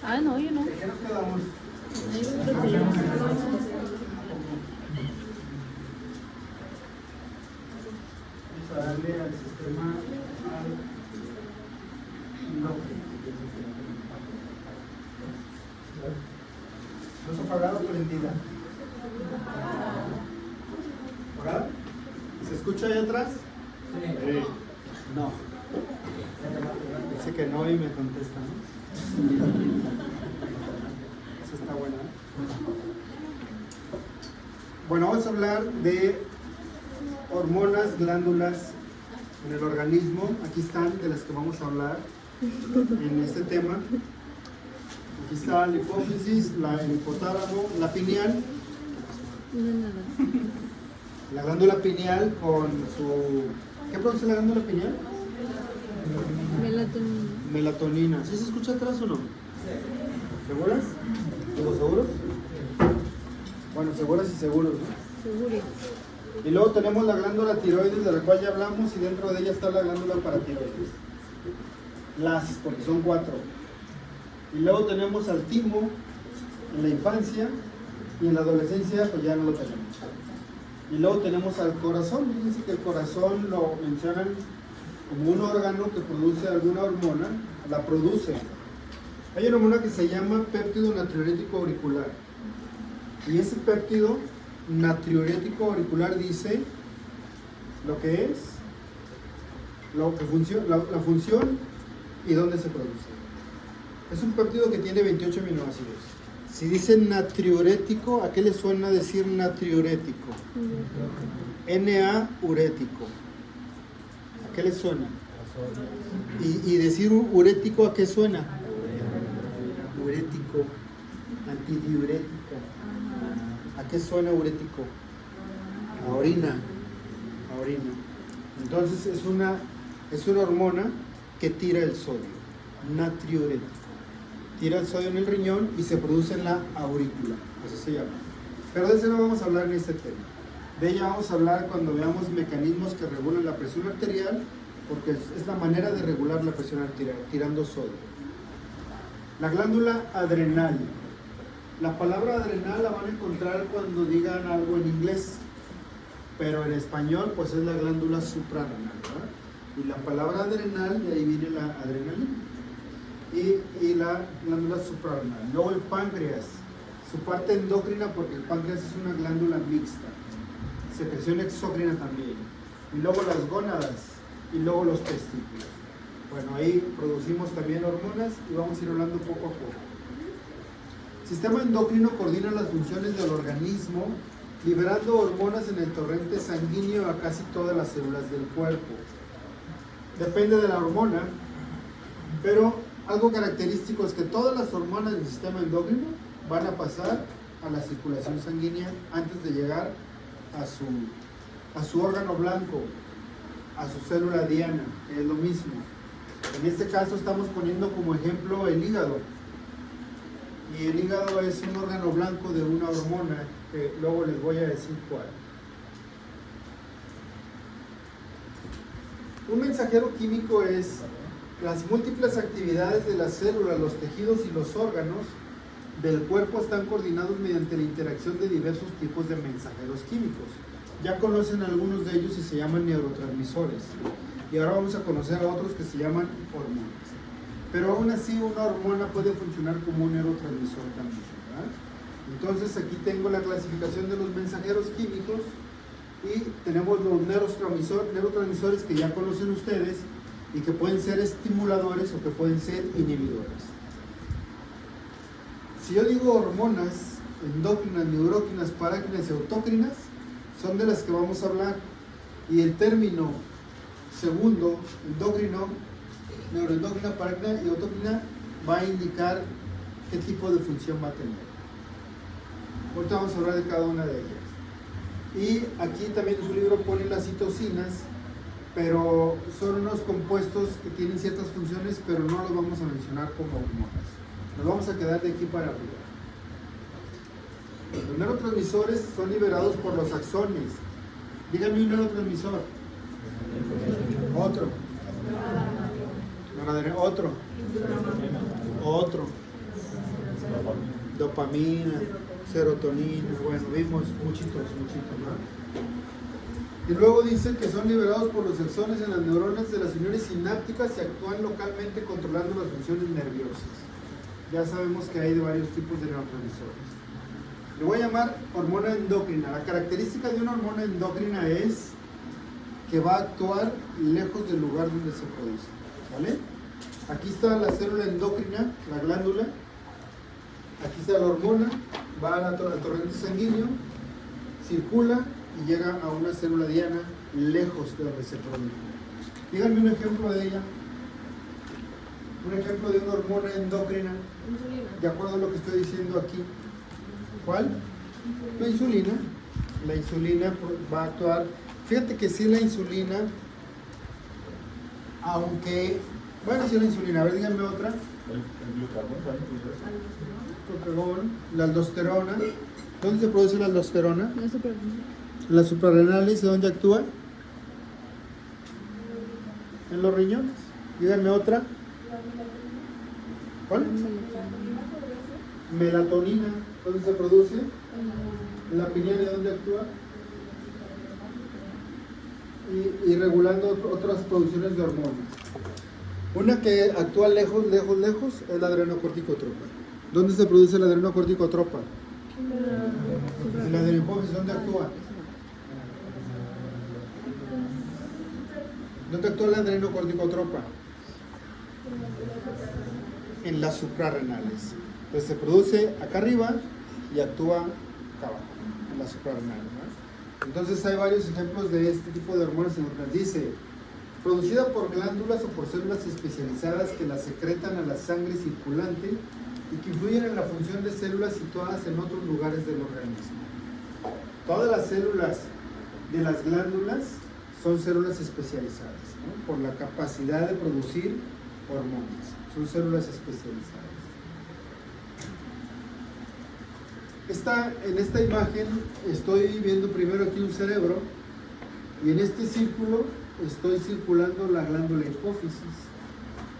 Ah, no, yo no. ¿Qué nos quedamos? Vamos a darle al sistema ¿luz apagada o prendida? ¿Apagada? ¿Se escucha ahí atrás? Sí. No. Dice que no y me contesta, ¿no? Eso está bueno. Bueno, vamos a hablar de hormonas, glándulas en el organismo. Aquí están de las que vamos a hablar en este tema. Aquí está la hipófisis, el hipotálamo, la pineal. La glándula pineal con su... ¿Qué produce la glándula pineal? Melatonina. Melatonina. ¿Sí se escucha atrás o no? ¿Seguras? ¿Todos seguros? Bueno, seguras y seguros, ¿no? Seguro. Y luego tenemos la glándula tiroides, de la cual ya hablamos, y dentro de ella está la glándula paratiroides. Porque son 4. Y luego tenemos al timo en la infancia, y en la adolescencia pues ya no lo tenemos. Y luego tenemos al corazón. Fíjense que el corazón lo mencionan como un órgano que produce alguna hormona, la produce. Hay una hormona que se llama péptido natriurético auricular. Y ese péptido natriurético auricular dice lo que es, la función y dónde se produce. Es un péptido que tiene 28 aminoácidos. Si dice natriurético, ¿a qué le suena decir natriurético? Na-urético. ¿A qué le suena? Y decir urético, ¿a qué suena? Urético, antidiurético. ¿A qué suena urético? A orina. A orina. Entonces es una hormona que tira el sodio, natriurético. Tira el sodio en el riñón y se produce en la aurícula, así se llama. Pero de eso no vamos a hablar en este tema. De ella vamos a hablar cuando veamos mecanismos que regulan la presión arterial, porque es la manera de regular la presión arterial, tirando sodio. La glándula adrenal. La palabra adrenal la van a encontrar cuando digan algo en inglés, pero en español pues es la glándula suprarrenal, ¿verdad? Y la palabra adrenal, de ahí viene la adrenalina. Y la glándula suprarrenal. Luego el páncreas, su parte endocrina, porque el páncreas es una glándula mixta, secreción exócrina también. Y luego las gónadas, y luego los testículos. Bueno, ahí producimos también hormonas y vamos a ir hablando poco a poco. El sistema endocrino coordina las funciones del organismo, liberando hormonas en el torrente sanguíneo a casi todas las células del cuerpo. Depende de la hormona, pero algo característico es que todas las hormonas del sistema endocrino van a pasar a la circulación sanguínea antes de llegar a su órgano blanco, a su célula diana, que es lo mismo. En este caso estamos poniendo como ejemplo el hígado. Y el hígado es un órgano blanco de una hormona que luego les voy a decir cuál. Un mensajero químico es las múltiples actividades de las células, los tejidos y los órganos del cuerpo están coordinados mediante la interacción de diversos tipos de mensajeros químicos. Ya conocen algunos de ellos y se llaman neurotransmisores. Y ahora vamos a conocer a otros que se llaman hormonas. Pero aún así una hormona puede funcionar como un neurotransmisor también, ¿verdad? Entonces aquí tengo la clasificación de los mensajeros químicos y tenemos los neurotransmisores que ya conocen ustedes y que pueden ser estimuladores o que pueden ser inhibidores. Si yo digo hormonas endócrinas, neurócrinas, parácrinas y autócrinas, son de las que vamos a hablar. Y el término segundo, endocrino, neuroendocrina, parácrina y autócrina, va a indicar qué tipo de función va a tener. Ahorita vamos a hablar de cada una de ellas. Y aquí también en su libro ponen las citocinas, pero son unos compuestos que tienen ciertas funciones, pero no los vamos a mencionar como hormonas. Nos vamos a quedar de aquí para arriba. Los neurotransmisores son liberados por los axones. Díganme un neurotransmisor. Otro. Otro. Otro. Dopamina, serotonina. Bueno, vimos muchitos, ¿no? Y luego dice que son liberados por los axones en las neuronas de las uniones sinápticas y actúan localmente controlando las funciones nerviosas. Ya sabemos que hay de varios tipos de neurotransmisores. Le voy a llamar hormona endocrina. La característica de una hormona endocrina es que va a actuar lejos del lugar donde se produce. ¿Vale? Aquí está la célula endocrina, la glándula. Aquí está la hormona, va al torrente sanguíneo, circula y llega a una célula diana lejos de donde se produce. Díganme un ejemplo de ella. Un ejemplo de una hormona endocrina. De acuerdo a lo que estoy diciendo aquí. ¿Cuál? La insulina. La insulina va a actuar. Fíjate que sí, la insulina, aunque, bueno, sí, la insulina. A ver, díganme otra. Glucagón, la aldosterona. ¿Dónde se produce la aldosterona? Las suprarrenales. ¿Dónde actúa? En los riñones. Díganme otra. ¿Cuál? Melatonina. ¿Dónde se produce? La pineal. ¿Dónde actúa? Y regulando otras producciones de hormonas. Una que actúa lejos es la adrenocorticotropa. ¿Dónde se produce la adrenocorticotropa? En la adenohipófisis. ¿Dónde actúa? ¿Dónde actúa la adrenocorticotropa? En las suprarrenales. Entonces se produce acá arriba y actúa acá abajo, en las suprarrenales, ¿no? Entonces hay varios ejemplos de este tipo de hormonas endocrinas. Dice, producida por glándulas o por células especializadas que las secretan a la sangre circulante y que influyen en la función de células situadas en otros lugares del organismo. Todas las células de las glándulas son células especializadas, ¿no? Por la capacidad de producir hormonas. Son células especializadas. En esta imagen estoy viendo primero aquí un cerebro y en este círculo estoy circulando la glándula hipófisis.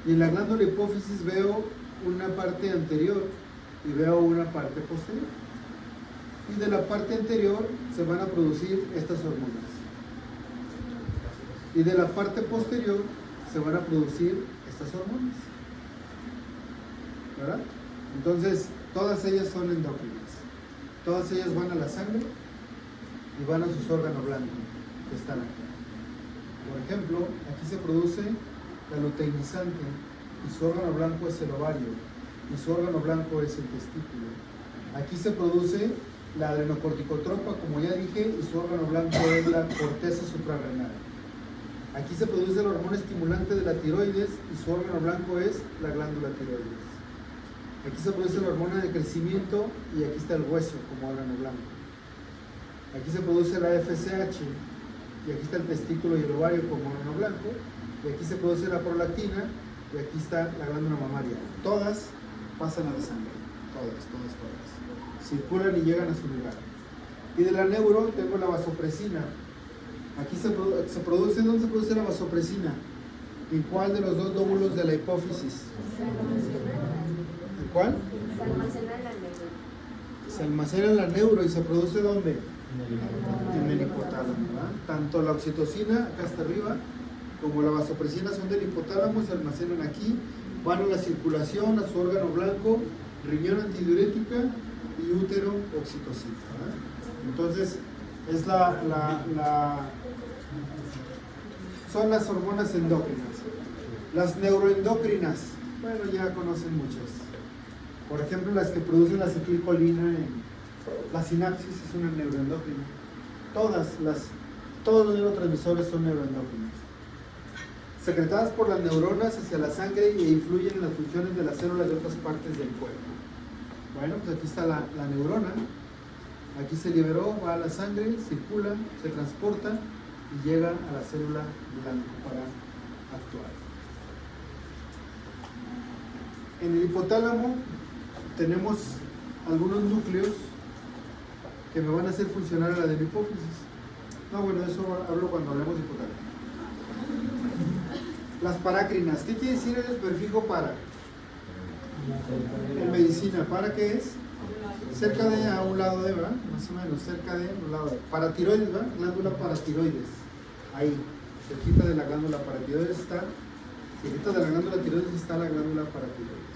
Y en la glándula hipófisis veo una parte anterior y veo una parte posterior. Y de la parte anterior se van a producir estas hormonas. Y de la parte posterior se van a producir estas hormonas. ¿Verdad? Entonces, todas ellas son endócrinas. Todas ellas van a la sangre y van a sus órganos blancos que están aquí. Por ejemplo, aquí se produce la luteinizante y su órgano blanco es el ovario y su órgano blanco es el testículo. Aquí se produce la adrenocorticotropa, como ya dije, y su órgano blanco es la corteza suprarrenal. Aquí se produce la hormona estimulante de la tiroides y su órgano blanco es la glándula tiroides. Aquí se produce la hormona de crecimiento y aquí está el hueso como órgano blanco. Aquí se produce la FSH y aquí está el testículo y el ovario como órgano blanco. Y aquí se produce la prolactina y aquí está la glándula mamaria. Todas pasan a la sangre. Todas. Circulan y llegan a su lugar. Y de la neuro tengo la vasopresina. Aquí se produce, ¿dónde se produce la vasopresina? ¿En cuál de los dos lóbulos de la hipófisis? ¿En cuál? Se almacena en la neuro. Se almacena en la neuro y se produce ¿dónde? En el hipotálamo. ¿Verdad? Tanto la oxitocina, acá hasta arriba, como la vasopresina son del hipotálamo, se almacenan aquí, van a la circulación, a su órgano blanco, riñón antidiurética y útero oxitocina. ¿Verdad? Entonces, es son las hormonas endócrinas. Las neuroendocrinas, bueno, ya conocen muchas. Por ejemplo, las que producen la acetilcolina, la sinapsis es una neuroendocrina. Todos los neurotransmisores son neuroendocrinos. Secretadas por las neuronas hacia la sangre e influyen en las funciones de las células de otras partes del cuerpo. Bueno, pues aquí está la neurona. Aquí se liberó, va a la sangre, circula, se transporta y llega a la célula blanca para actuar. En el hipotálamo tenemos algunos núcleos que me van a hacer funcionar a la de mi hipófisis. No, bueno, de eso hablo cuando hablemos de hipotalemia. Las parácrinas. ¿Qué quiere decir el prefijo para? En medicina, ¿para qué es? Cerca de, a un lado de, ¿verdad? Más o menos, cerca de, un lado de. Paratiroides, ¿verdad? Glándula paratiroides. Ahí, cerquita de la glándula paratiroides está, cerquita de la glándula tiroides está la glándula paratiroides.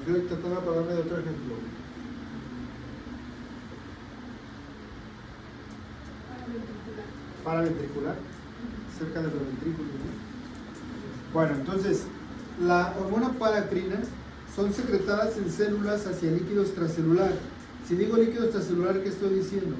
Estoy tratando de acordarme de otro ejemplo. Paraventricular, cerca de los ventrículos, ¿no? Bueno, entonces, la hormona paracrina son secretadas en células hacia líquido extracelular. Si digo líquido extracelular, ¿qué estoy diciendo?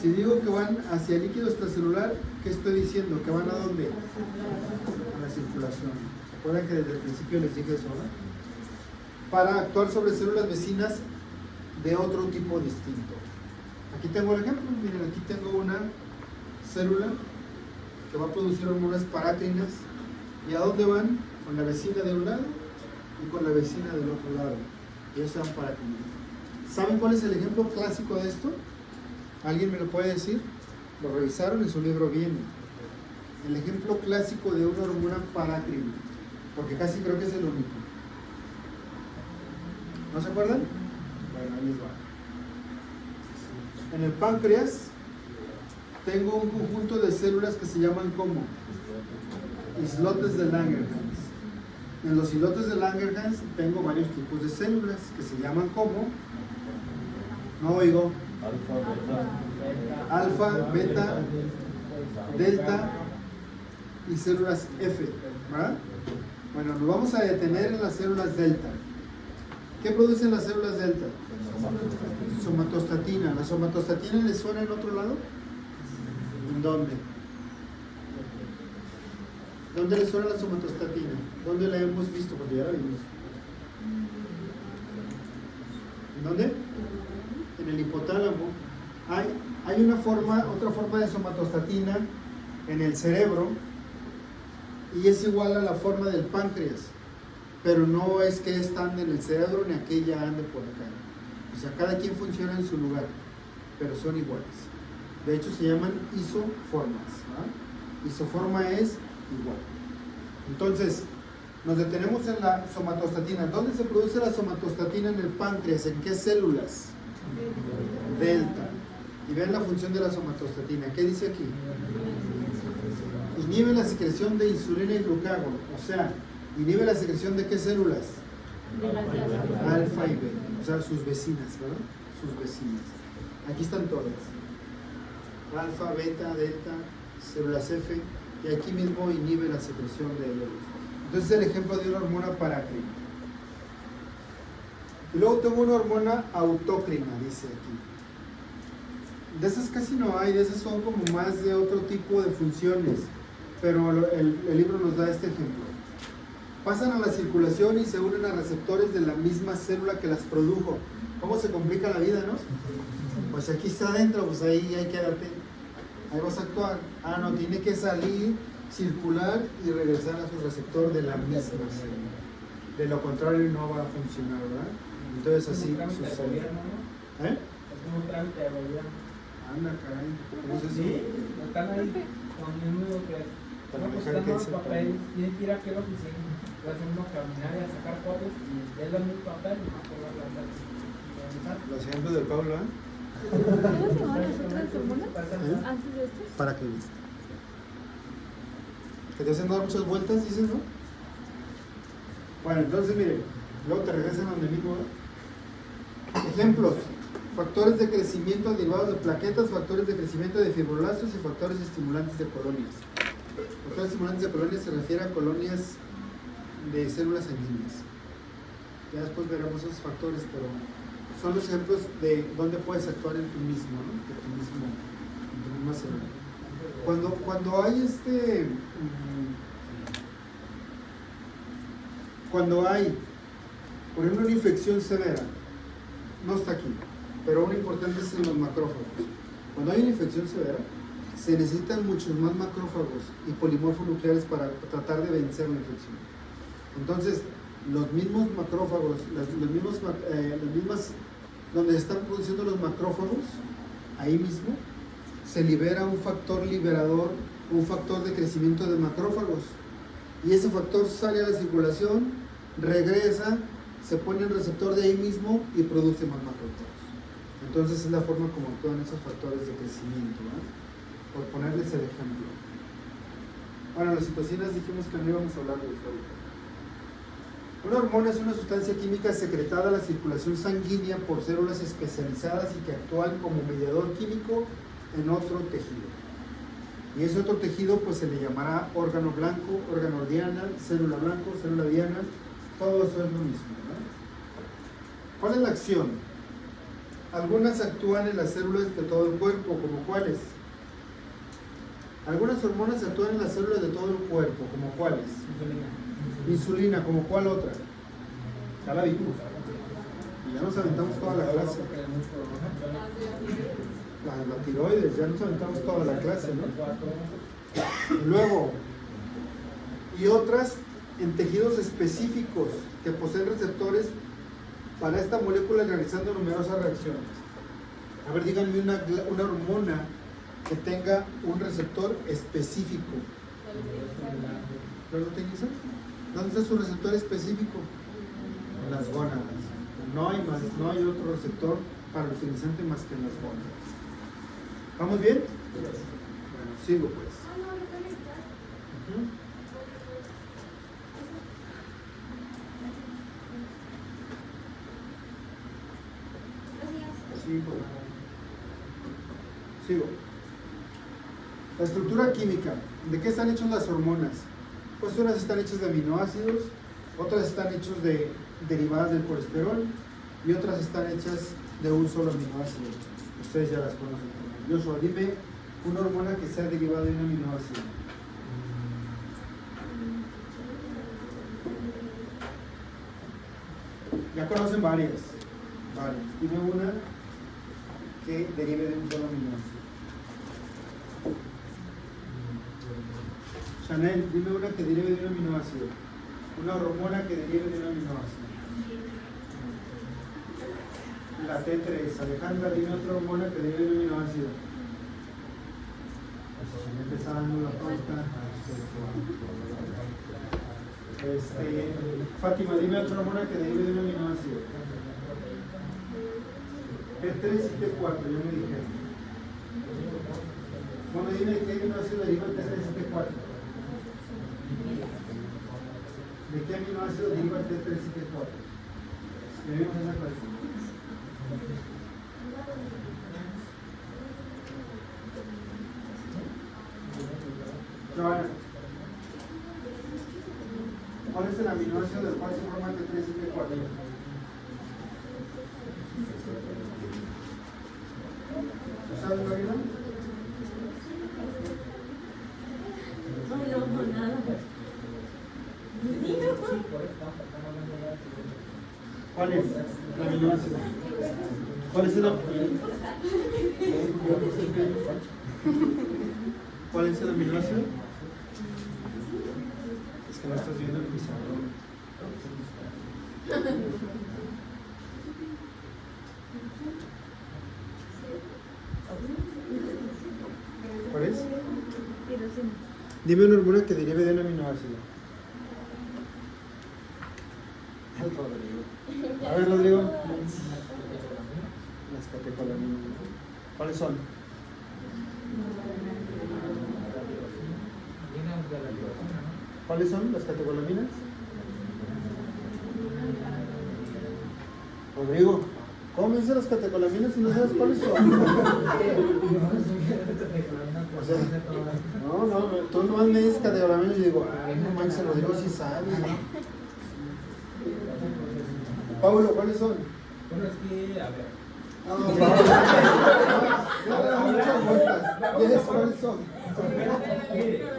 Si digo que van hacia líquido extracelular, ¿qué estoy diciendo? ¿Que van a dónde? A la circulación. ¿Se acuerdan que desde el principio les dije eso, ¿no? Para actuar sobre células vecinas de otro tipo distinto. Aquí tengo el ejemplo. Miren, aquí tengo una célula que va a producir hormonas parácrinas. ¿Y a dónde van? Con la vecina de un lado y con la vecina del otro lado. Y eso van parácrinas. ¿Saben cuál es el ejemplo clásico de esto? ¿Alguien me lo puede decir? Lo revisaron, en su libro viene. El ejemplo clásico de una hormona parácrina. Porque casi creo que es el único. ¿No se acuerdan? Bueno, ahí les va. En el páncreas tengo un conjunto de células que se llaman como islotes de Langerhans. En los islotes de Langerhans tengo varios tipos de células que se llaman como, no oigo, alfa, beta, delta y células F, ¿verdad? Bueno, nos vamos a detener en las células delta. ¿Qué producen las células delta? Somatostatina. ¿La somatostatina le suena en otro lado? ¿En dónde? ¿Dónde le suena la somatostatina? ¿Dónde la hemos visto? Porque ya la vimos. ¿En dónde? En el hipotálamo. Hay una forma, otra forma de somatostatina en el cerebro y es igual a la forma del páncreas, pero no es que están en el cerebro ni aquella ande por acá. O sea, cada quien funciona en su lugar, pero son iguales. De hecho, se llaman isoformas, ¿no? Isoforma es igual. Entonces, nos detenemos en la somatostatina. ¿Dónde se produce la somatostatina en el páncreas? ¿En qué células? Delta. Y vean la función de la somatostatina. ¿Qué dice aquí? Inhibe la secreción de insulina y glucagón. O sea, inhibe la secreción de qué células? Alfa y beta. O sea, sus vecinas, ¿verdad? Sus vecinas. Aquí están todas. Alfa, beta, delta, células F. Y aquí mismo inhibe la secreción de ellos. Entonces es el ejemplo de una hormona parácrina. Y luego tengo una hormona autócrina, dice aquí. De esas casi no hay, de esas son como más de otro tipo de funciones. Pero el libro nos da este ejemplo. Pasan a la circulación y se unen a receptores de la misma célula que las produjo. ¿Cómo se complica la vida, no? Pues aquí está adentro, pues ahí quédate. Ahí vas a actuar. Ah, no, tiene que salir, circular y regresar a su receptor de la misma célula. De lo contrario no va a funcionar, ¿verdad? Entonces así sucede. ¿Eh? Es como un trámite de gobierno. Anda, caray. ¿Cómo es eso? Sí, están ahí poniendo que Para pues dejar están que los se papeles, tienen que ir aquí a la oficina, pueden uno caminar y a sacar fotos y es lo mismo papel y no puedo hablar. Los ejemplos del Pablo, ¿eh? ¿Cómo se llaman las otras hormonas antes de esto? ¿Para qué? Que te hacen dar muchas vueltas, dices, ¿no? Bueno, entonces miren, luego te regresan donde mismo, ¿eh? Ejemplos: factores de crecimiento derivados de plaquetas, factores de crecimiento de fibroblastos y factores estimulantes de colonias. Factores estimulantes de colonias se refiere a colonias de células sanguíneas. Ya después veremos esos factores, pero son los ejemplos de dónde puedes actuar en tu mismo, ¿no? En tu misma célula. Cuando hay cuando hay, por ejemplo, una infección severa, no está aquí, pero una importante es en los macrófagos. Cuando hay una infección severa, se necesitan muchos más macrófagos y polimorfonucleares para tratar de vencer la infección. Entonces, los mismos macrófagos, donde se están produciendo los macrófagos, ahí mismo, se libera un factor liberador, un factor de crecimiento de macrófagos. Y ese factor sale a la circulación, regresa, se pone en receptor de ahí mismo y produce más macrófagos. Entonces es la forma como actúan esos factores de crecimiento, ¿verdad? Por ponerles el ejemplo. Bueno, las citocinas dijimos que no íbamos a hablar de esto ahorita. Una hormona es una sustancia química secretada a la circulación sanguínea por células especializadas y que actúan como mediador químico en otro tejido. Y ese otro tejido pues se le llamará órgano blanco, órgano diana, célula blanco, célula diana, todo eso es lo mismo, ¿verdad? ¿Cuál es la acción? Algunas actúan en las células de todo el cuerpo, ¿como cuáles? Algunas hormonas actúan en las células de todo el cuerpo, ¿como cuáles? Insulina, ¿como cuál otra? Ya la vimos. Y ya nos aventamos toda la clase. La tiroides, ya nos aventamos toda la clase, ¿no? Luego, y otras en tejidos específicos que poseen receptores para esta molécula realizando numerosas reacciones. A ver, díganme una hormona que tenga un receptor específico. ¿Luteinizante? ¿Dónde está su receptor específico? En las gónadas. No hay otro receptor para luteinizante más que en las gónadas. ¿Vamos bien? Bueno, sigo pues. Sigo. La estructura química. ¿De qué están hechas las hormonas? Pues unas están hechas de aminoácidos, otras están hechas de derivadas del colesterol y otras están hechas de un solo aminoácido. Ustedes ya las conocen. Joshua, dime una hormona que sea derivada de un aminoácido. Ya conocen varias. Dime una que derive de un solo aminoácido. Chanel, dime una que derive de un aminoácido. Una hormona que derive de un aminoácido. La T3. Alejandra, dime otra hormona que derive de un aminoácido. Empezando la pauta. Fátima, dime otra hormona que derive de un aminoácido. T3 y T4, ya me dijeron. Bueno, dime qué aminoácido deriva el T3 y T4. ¿De qué aminoácido deriva el T3 y T4? Ya vimos esa clase. Joana, ¿cuál es el aminoácido del cual se forma el T3 y T4? ¿Sabes, Marina? No, nada. ¿Cuál es el aminoácido? ¿Cuál es el ¿Cuál es el aminoácido? Es que no estás viendo el pizarrón. ¿Cuál es? Dime una hormona que derive de un aminoácido. A ver, Rodrigo. Las catecolaminas. ¿Cuáles son? ¿Cuáles son las catecolaminas? Rodrigo, ¿cómo me dices las catecolaminas si no sabes cuáles son? O sea, no, tú nomás me dices catecolaminas y digo, ay, no manches, Rodrigo sí sabe. Pablo, ¿cuáles son? Bueno, es que, a ver. No, Pablo. No, muchas vueltas. ¿Cuáles son?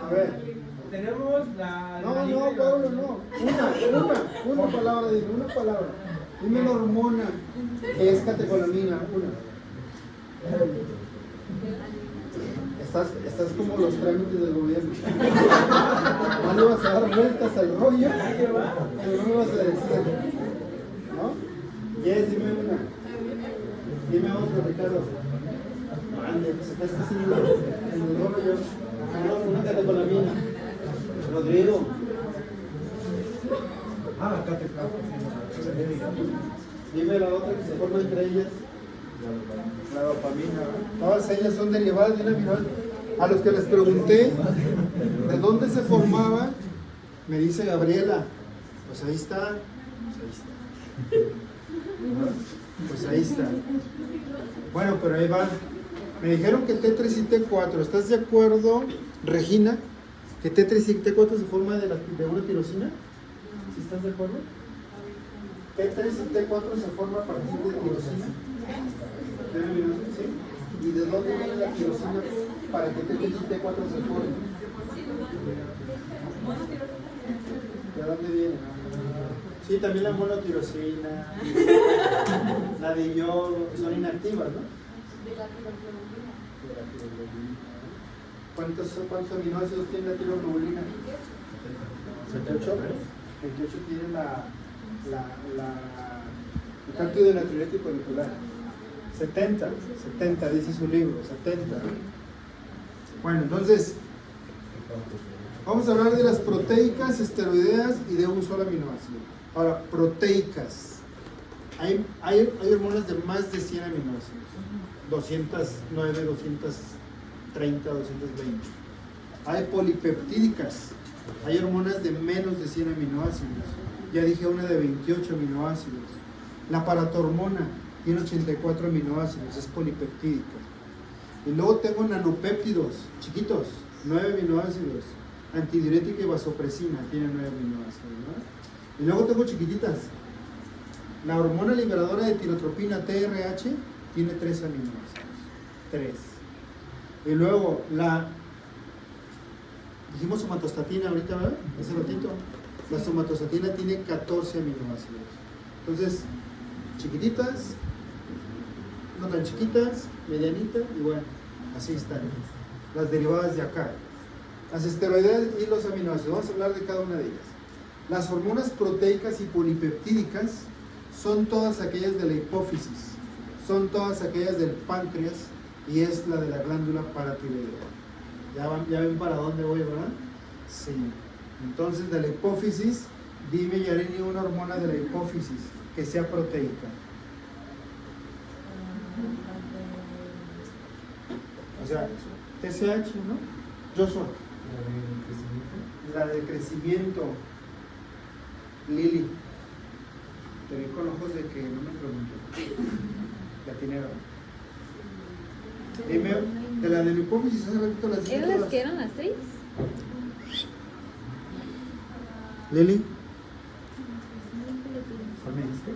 A ver. Tenemos la. No, Pablo, no. Una palabra, dime, una palabra. Dime una hormona que es catecolamina, una. Estás como los trámites del gobierno. No le vas a dar vueltas al rollo, pero no me vas a decir. ¿No? Yes, dime una. Dime otra, Ricardo. Ande, pues acá estás en el rollo. No, comunícate con la mía. Rodrigo. Acá te clavo. Dime la otra que se forma entre ellas. La dopamina. Todas ellas son derivadas de una aminoácido. A los que les pregunté de dónde se formaba, me dice Gabriela. Pues ahí está. Pues ahí está. Bueno, pero ahí va. Me dijeron que T3 y T4. ¿Estás de acuerdo, Regina, que T3 y T4 se forman de una tirosina? ¿Sí estás de acuerdo? T3 y T4 se forman a partir de tirosina. ¿Sí? ¿Y de dónde viene la tirosina para que T3 y T4 se formen? ¿De dónde viene? Sí, también la monotirosina, la de yodo, son inactivas, ¿no? ¿Cuántos aminoácidos tiene la tiroglobulina? 28. 28 tiene el cálculo de natriurético molecular. 70 dice su libro, 70. Bueno, entonces, vamos a hablar de las proteicas, esteroideas y de un solo aminoácido. Ahora, proteicas. Hay hormonas de más de 100 aminoácidos. 209, 230, 220. Hay polipeptídicas. Hay hormonas de menos de 100 aminoácidos. Ya dije una de 28 aminoácidos. La paratormona tiene 84 aminoácidos, es polipeptídica. Y luego tengo nanopéptidos, chiquitos, 9 aminoácidos. Antidiurética y vasopresina tiene 9 aminoácidos, ¿no? Y luego tengo chiquititas. La hormona liberadora de tirotropina, TRH, tiene 3 aminoácidos. 3. Y luego dijimos somatostatina ahorita, ¿verdad? Hace ratito. La somatostatina tiene 14 aminoácidos. Entonces, chiquititas, no tan chiquitas, medianitas, y bueno, así están las derivadas de acá. Las esteroideas y los aminoácidos. Vamos a hablar de cada una de ellas. Las hormonas proteicas y polipeptídicas son todas aquellas de la hipófisis, son todas aquellas del páncreas y es la de la glándula paratiroidea. ¿Ya ven para dónde voy, verdad? Sí. Entonces, de la hipófisis, dime, Yareni, una hormona de la hipófisis que sea proteica. O sea, TSH, ¿no? Joshua. La de crecimiento. Lili. Te vi con ojos de que no me pregunto. La tiene. Dime, de la de la hipófisis, hace ratito las dije. ¿Eran las que eran las 6? Lili. ¿Cuál me dijiste?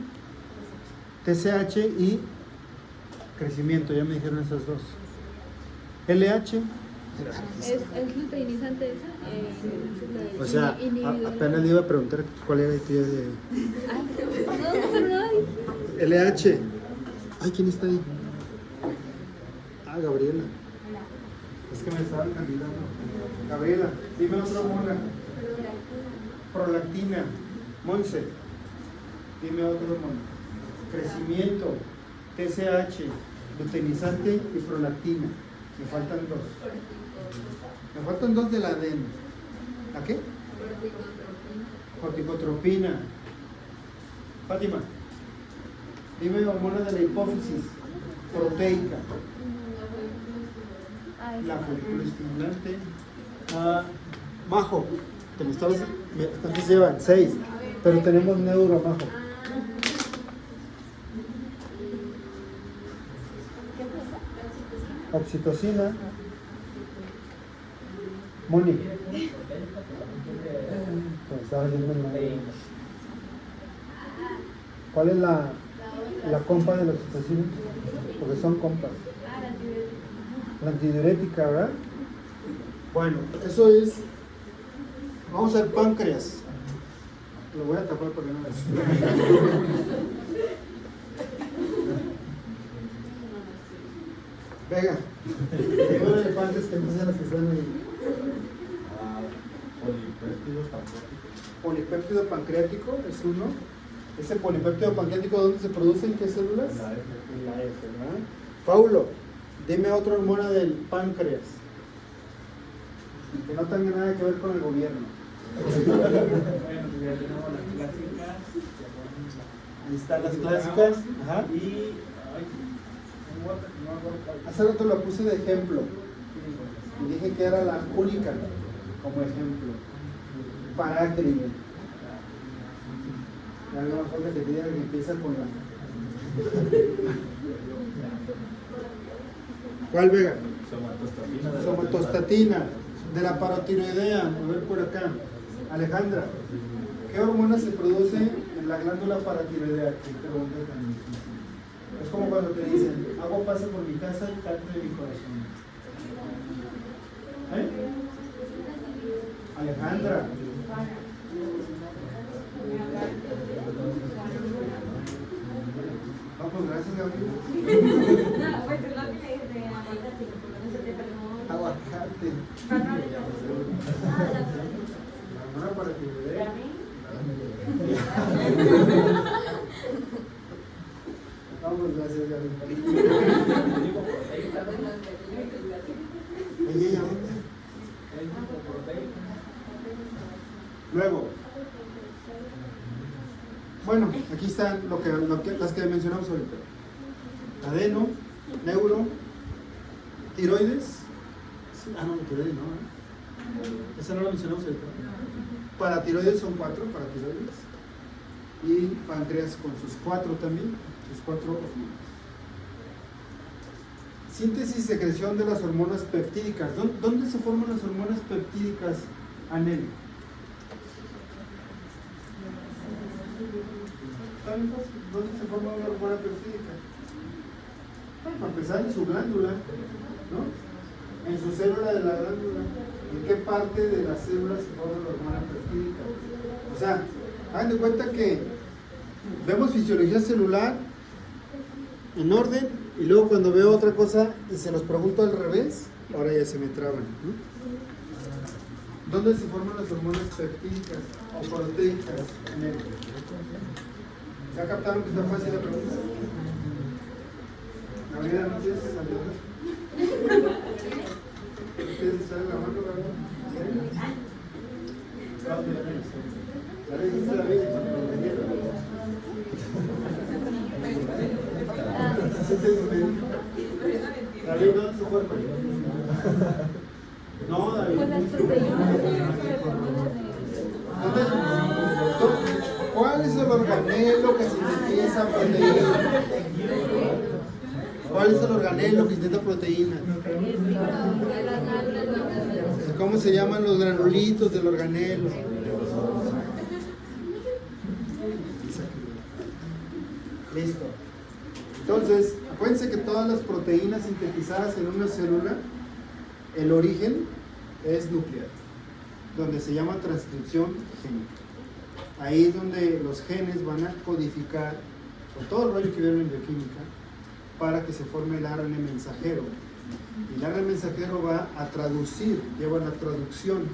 TSH y crecimiento, ya me dijeron esas dos. LH. ¿Es luteinizante esa? O sea, apenas le iba a preguntar cuál era el tuyo de... No. LH. Ay, ¿quién está ahí? Gabriela. Es que me estaban candidando. Gabriela, dime otra hormona. Prolactina. Monse, dime otra hormona. Crecimiento. TSH. Luteinizante y prolactina. Me faltan dos. Me faltan dos de la ADN. ¿A qué? Corticotropina. Fátima, dime hormona de la hipófisis proteica. La folículo estimulante. Majo, ¿cuántos llevan? 6. Pero tenemos neuro, Majo. Oxitocina. Moni. ¿Cuál es la compa de la oxitocina? Porque son compas. La antidiurética, ¿verdad? Bueno, eso es. Vamos al páncreas. Lo voy a tapar porque no Venga, el páncreas. antes que no sean las que están ahí. Polipéptido pancreático es uno. Ese polipéptido pancreático, ¿dónde se produce? ¿En qué células? En la F, ¿verdad? Paulo, dime otra hormona del páncreas que no tenga nada que ver con el gobierno. Bueno, pues ya tenemos las clásicas. Ahí están las clásicas. Ajá. Y. Ay, no acuerdo cuál. Hace rato la puse de ejemplo y dije que era la única como ejemplo. Parácrine. Ya no me acuerdo que te digan que empieza con la. ¿Cuál, Vega? Somatostatina. De la parotiroidea. A ver por acá. Alejandra, ¿qué hormona se produce en la glándula paratiroidea? Que te preguntas tan difícil. Es como cuando te dicen, agua pasa por mi casa y cante de mi corazón. ¿Eh? Alejandra. No, pues gracias, Gabriel. Aguacate. La hormona paratiroidea. Vamos, gracias, Gabriel. ¿Ella dónde? Luego, bueno, aquí están las que mencionamos ahorita. Adeno, neuro, tiroides. No, tiroides no, ¿eh? Esa no la mencionamos ahorita. Paratiroides son 4 paratiroides. Y páncreas con sus 4 también, sus 4 hormonas. Síntesis y secreción de las hormonas peptídicas. ¿Dónde se forman las hormonas peptídicas, Anel? ¿Dónde se forma una hormona peptídica? Bueno, para empezar, en su glándula, ¿no? En su célula de la glándula. ¿En qué parte de la célula se forma la hormona peptídica? O sea, hagan de cuenta que vemos fisiología celular en orden y luego cuando veo otra cosa y se los pregunto al revés, ahora ya se me traban, ¿no? ¿Dónde se forman las hormonas peptídicas o proteicas? ¿Ya captaron que está fácil la pregunta? Gabriela, ¿no tienes que salir? ¿No quieres echarle la mano, Gabriela? David, ¿dónde es su cuerpo? No, David. ¿Cuál es el organelo que sintetiza proteína? ¿Cuál es el organelo que sintetiza proteína? ¿Cómo se llaman los granulitos del organelo? Listo. Entonces, acuérdense que todas las proteínas sintetizadas en una célula, el origen es nuclear, donde se llama transcripción génica. Ahí es donde los genes van a codificar, con todo el rollo que vieron en bioquímica, para que se forme el ARN mensajero. Y el ARN mensajero va a traducir, lleva la traducción,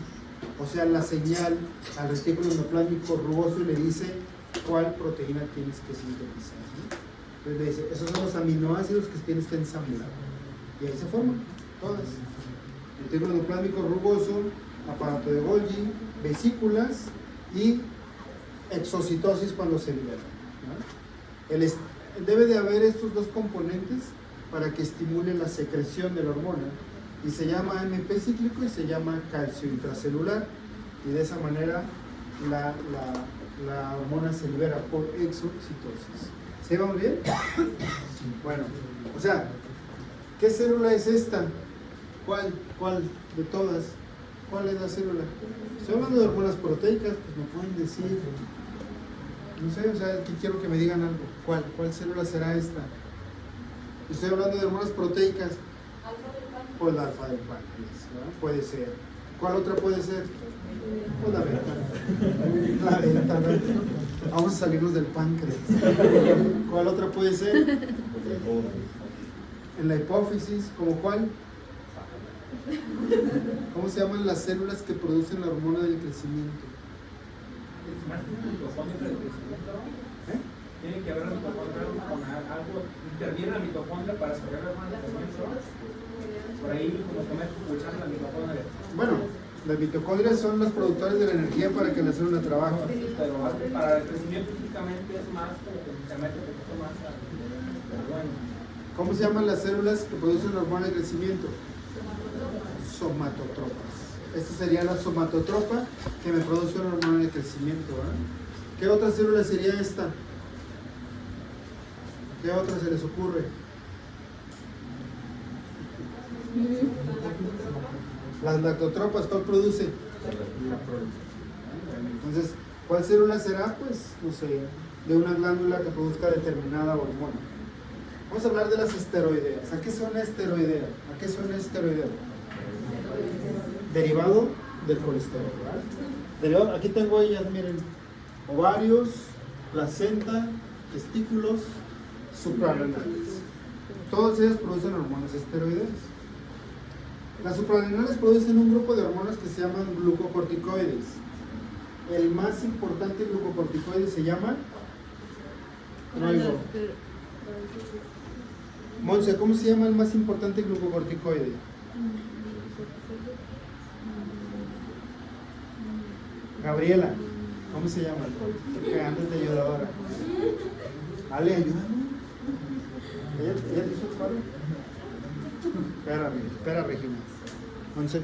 o sea, la señal al retículo endoplásmico rugoso y le dice cuál proteína tienes que sintetizar, ¿no? Entonces le dice, esos son los aminoácidos que tienes que ensamblar. Y ahí se forman todas. Retículo endoplásmico rugoso, aparato de Golgi, vesículas y exocitosis cuando se libera, ¿no? Debe de haber estos dos componentes para que estimule la secreción de la hormona y se llama AMP cíclico y se llama calcio intracelular y de esa manera la hormona se libera por exocitosis. ¿Sí vamos bien? Bueno, o sea, ¿qué célula es esta? ¿Cuál de todas? ¿Cuál es la célula? Estoy hablando de hormonas proteicas, pues me pueden decir. No sé, o sea, aquí quiero que me digan algo. ¿Cuál célula será esta? Estoy hablando de hormonas proteicas. Pues la alfa del páncreas, ¿verdad? Puede ser. ¿Cuál otra puede ser? Pues la beta. La beta, ¿verdad? Vamos a salirnos del páncreas. ¿Cuál otra puede ser? En la hipófisis, ¿como cuál? ¿Cómo se llaman las células que producen la hormona del crecimiento? Más que una mitocondria del crecimiento, ¿Eh? tiene que haber una mitocondria con algo, interviene la mitocondria para desarrollar la hormona del crecimiento. Por ahí, como que me escuchan la mitocondria. Bueno, las mitocondrias son los productores de la energía para que la célula trabaje. Pero para el crecimiento físicamente es más como que se mete un poquito más al. Pero bueno. ¿Cómo se llaman las células que producen la hormona del crecimiento? Somatotropas. Esta sería la somatotropa que me produce una hormona de crecimiento. ¿Qué otra célula sería esta? ¿Qué otra se les ocurre? Las lactotropas, ¿cuál produce? Entonces, ¿cuál célula será? Pues, no sé, de una glándula que produzca determinada hormona. Vamos a hablar de las esteroideas. ¿A qué son esteroideas? ¿A qué son esteroideas? Derivado del colesterol, ¿verdad? Derivado, aquí tengo ellas, miren, ovarios, placenta, testículos, suprarrenales. Todas ellas producen hormonas esteroideas. Las suprarrenales producen un grupo de hormonas que se llaman glucocorticoides. El más importante glucocorticoide se llama... No oigo. Monse, ¿cómo se llama el más importante glucocorticoide? Gabriela, ¿cómo se llama? Antes de ayudadora. Ale, ayúdame. ¿Ella te hizo el paro? Espera, Regina. Monse.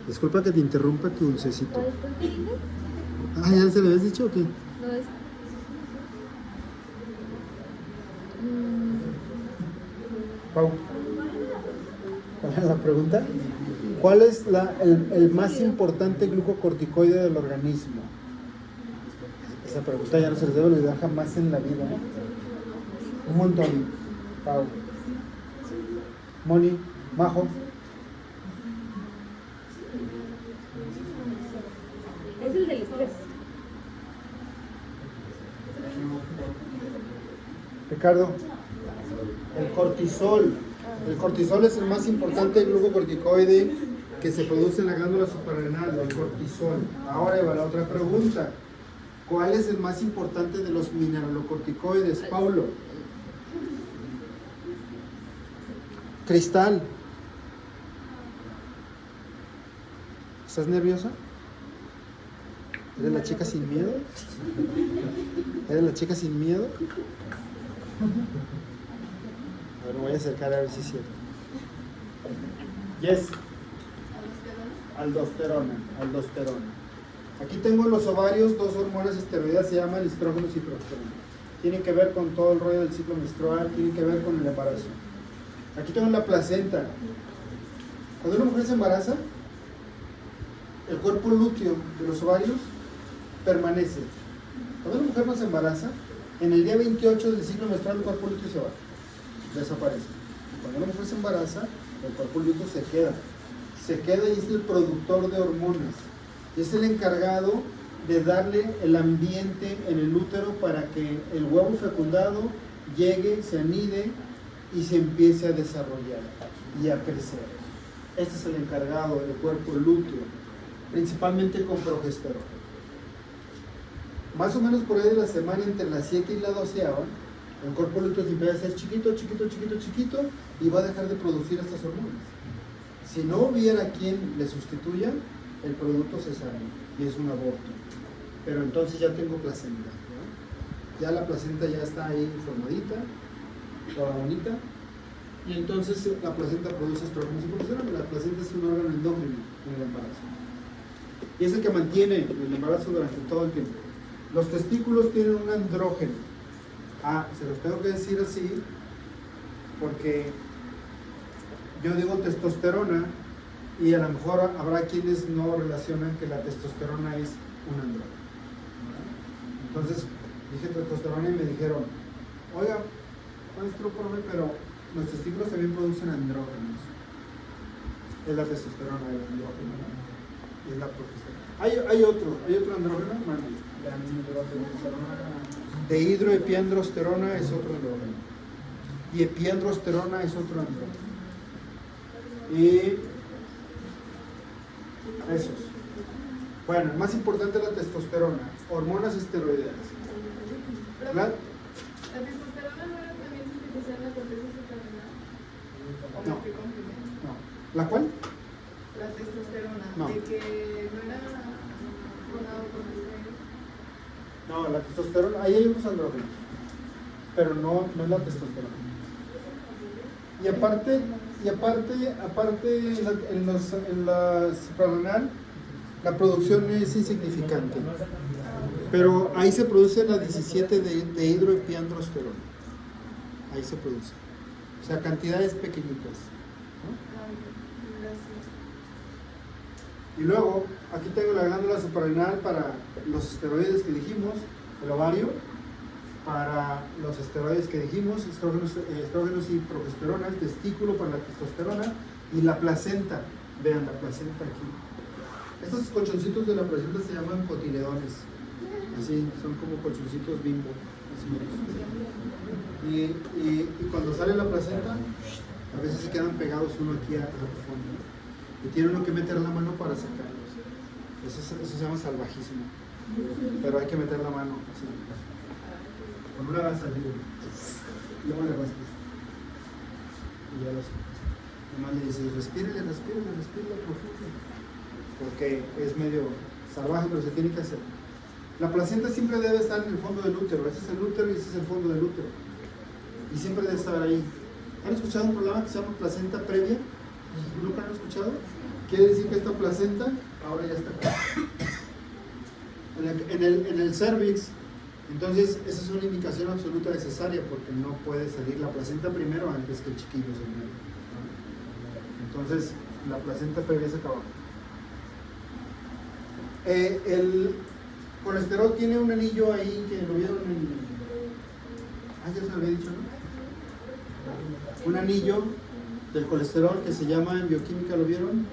Disculpa que te interrumpa tu dulcecito. ¿Cuál te dices? Ah, ¿ya se lo habías dicho o qué? No es. Pau, ¿cuál es la pregunta? ¿Cuál es el más importante glucocorticoide del organismo? Esa pregunta ya no se les debe olvidar jamás en la vida. Un montón. Pau. Moni, Majo. Es el del estrés. Ricardo. El cortisol. El cortisol es el más importante glucocorticoide que se produce en la glándula suprarrenal, el cortisol. Ahora va la otra pregunta. ¿Cuál es el más importante de los mineralocorticoides, Paulo? Cristal. ¿Estás nerviosa? ¿Eres la chica sin miedo? ¿Eres la chica sin miedo? A ver, me voy a acercar a ver si es cierto. Yes. Aldosterona. Aquí tengo en los ovarios dos hormonas esteroideas, se llaman estrógenos y progesterona. Tienen que ver con todo el rollo del ciclo menstrual, tienen que ver con el embarazo. Aquí tengo la placenta. Cuando una mujer se embaraza, el cuerpo lúteo de los ovarios permanece. Cuando una mujer no se embaraza, en el día 28 del ciclo menstrual el cuerpo lúteo se va, desaparece. Y cuando una mujer se embaraza, el cuerpo lúteo se queda y es el productor de hormonas. Y es el encargado de darle el ambiente en el útero para que el huevo fecundado llegue, se anide y se empiece a desarrollar y a crecer. Este es el encargado del cuerpo lúteo, principalmente con progesterona. Más o menos por ahí de la semana entre la 7 y la 12ª, el cuerpo lúteo se empieza a hacer chiquito y va a dejar de producir estas hormonas. Si no hubiera quien le sustituya, el producto se sale y es un aborto. Pero entonces ya tengo placenta, ¿no? Ya la placenta ya está ahí formadita, toda bonita, y entonces la placenta produce estrógenos y progesterona. La placenta es un órgano endógeno en el embarazo y es el que mantiene el embarazo durante todo el tiempo. Los testículos tienen un andrógeno. Se los tengo que decir así porque yo digo testosterona y a lo mejor habrá quienes no relacionan que la testosterona es un andrógeno. Entonces dije testosterona y me dijeron, oiga, maestro, profe, pero los testículos también producen andrógenos. Es la testosterona del andrógeno, ¿no? Y es la progesterona. Hay otro andrógeno, mano. Dehidroepiandrosterona es otro andrógeno. Y epiandrosterona es otro andrógeno. y esos. Bueno, el más importante es la testosterona, hormonas esteroideas. La testosterona no era también sintetizar la corteza suprarrenal. ¿O me No. estoy confundiendo? No. ¿La cuál? La testosterona, No. de que no era conado con esteroides. No, la testosterona, ahí hay unos andrógenos, pero no es la testosterona. Y aparte en la suprarrenal, la producción es insignificante. Pero ahí se produce la 17 de hidroepiandrosterona. Ahí se produce. O sea, cantidades pequeñitas. ¿No? Gracias. Y luego, aquí tengo la glándula suprarrenal para los esteroides que dijimos, el ovario, para los esteroides que dijimos, estrógenos y progesterona, el testículo para la testosterona y la placenta. Vean la placenta aquí. Estos colchoncitos de la placenta se llaman cotiledones. Así, son como colchoncitos Bimbo. Así. Y cuando sale la placenta, a veces se quedan pegados uno aquí a fondo. Y tiene uno que meter la mano para sacarlos. Eso se llama salvajismo. Pero hay que meter la mano así. Con una va a salir. Luego le raspas. Y ya lo sacas. Nomás le dices, respírale profundo. Porque es medio salvaje, pero se tiene que hacer. La placenta siempre debe estar en el fondo del útero. Ese es el útero y ese es el fondo del útero. Y siempre debe estar ahí. ¿Han escuchado un programa que se llama placenta previa? ¿Nunca han escuchado? Quiere decir que esta placenta ahora ya está acá. En el cervix. Entonces, esa es una indicación absoluta de cesárea porque no puede salir la placenta primero antes que el chiquillo se muera. Entonces, la placenta previa se acaba. El colesterol tiene un anillo ahí que lo vieron en... ya se lo había dicho, ¿no? Un anillo del colesterol que se llama en bioquímica, ¿lo vieron?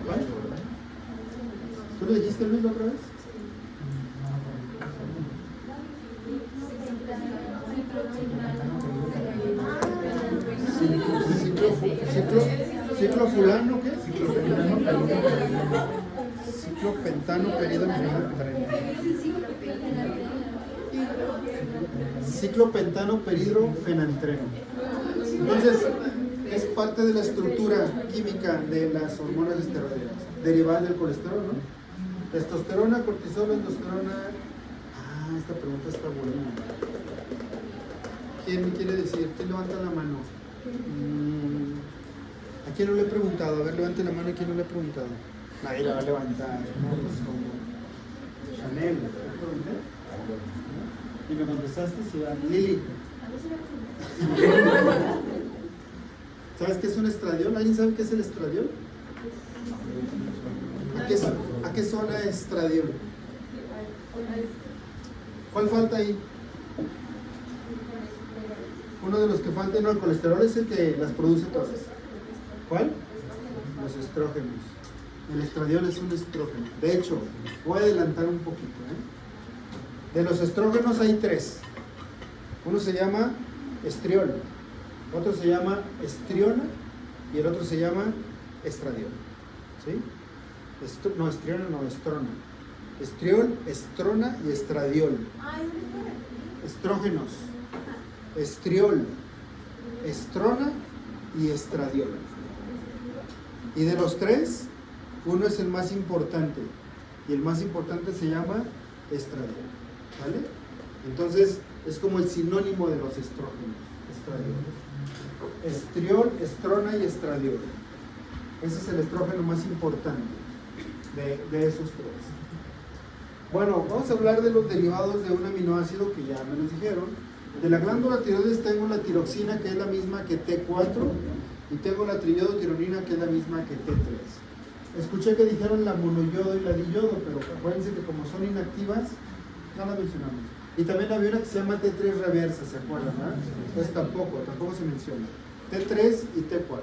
¿Cuál? ¿Tú lo dijiste, Luis, otra vez? ¿Ciclo fulano qué? Ciclopentano peridofenantreno. Ciclopentano peridofenantreno. Entonces, es parte de la estructura química de las hormonas esteroideas, derivadas del colesterol, ¿no? Testosterona, cortisol, endosterona. Esta pregunta está buena. ¿Quién me quiere decir? ¿Quién levanta la mano? ¿A quién no le he preguntado? A ver, levante la mano. ¿A quién no le he preguntado? Nadie la va a levantar. No, pues como Chanel. ¿Te pregunté? Y me contestaste, sí, Lili. ¿Sabes qué es un estradiol? ¿Alguien sabe qué es el estradiol? ¿A qué zona es estradiol? ¿Cuál falta ahí? Uno de los que falta, no, el colesterol es el que las produce todas. ¿Cuál? Los estrógenos. El estradiol es un estrógeno. De hecho, voy a adelantar un poquito. De los estrógenos hay 3. Uno se llama estriol, otro se llama estriona y el otro se llama estradiol. ¿Sí? No, estriona, no, estrona. Estriol, estrona y estradiol. Estrógenos, estriol, estrona y estradiol. Y de los 3, uno es el más importante y el más importante se llama estradiol. ¿Vale? Entonces es como el sinónimo de los estrógenos. Estriol, estrona y estradiol. Ese es el estrógeno más importante de esos 3. Bueno, vamos a hablar de los derivados de un aminoácido que ya me los dijeron. De la glándula tiroides tengo la tiroxina, que es la misma que T4, y tengo la triiodotironina, que es la misma que T3. Escuché que dijeron la monoyodo y la diyodo, pero acuérdense que como son inactivas, no la mencionamos. Y también había una que se llama T3 reversa, ¿se acuerdan? Pues tampoco se menciona. T3 y T4.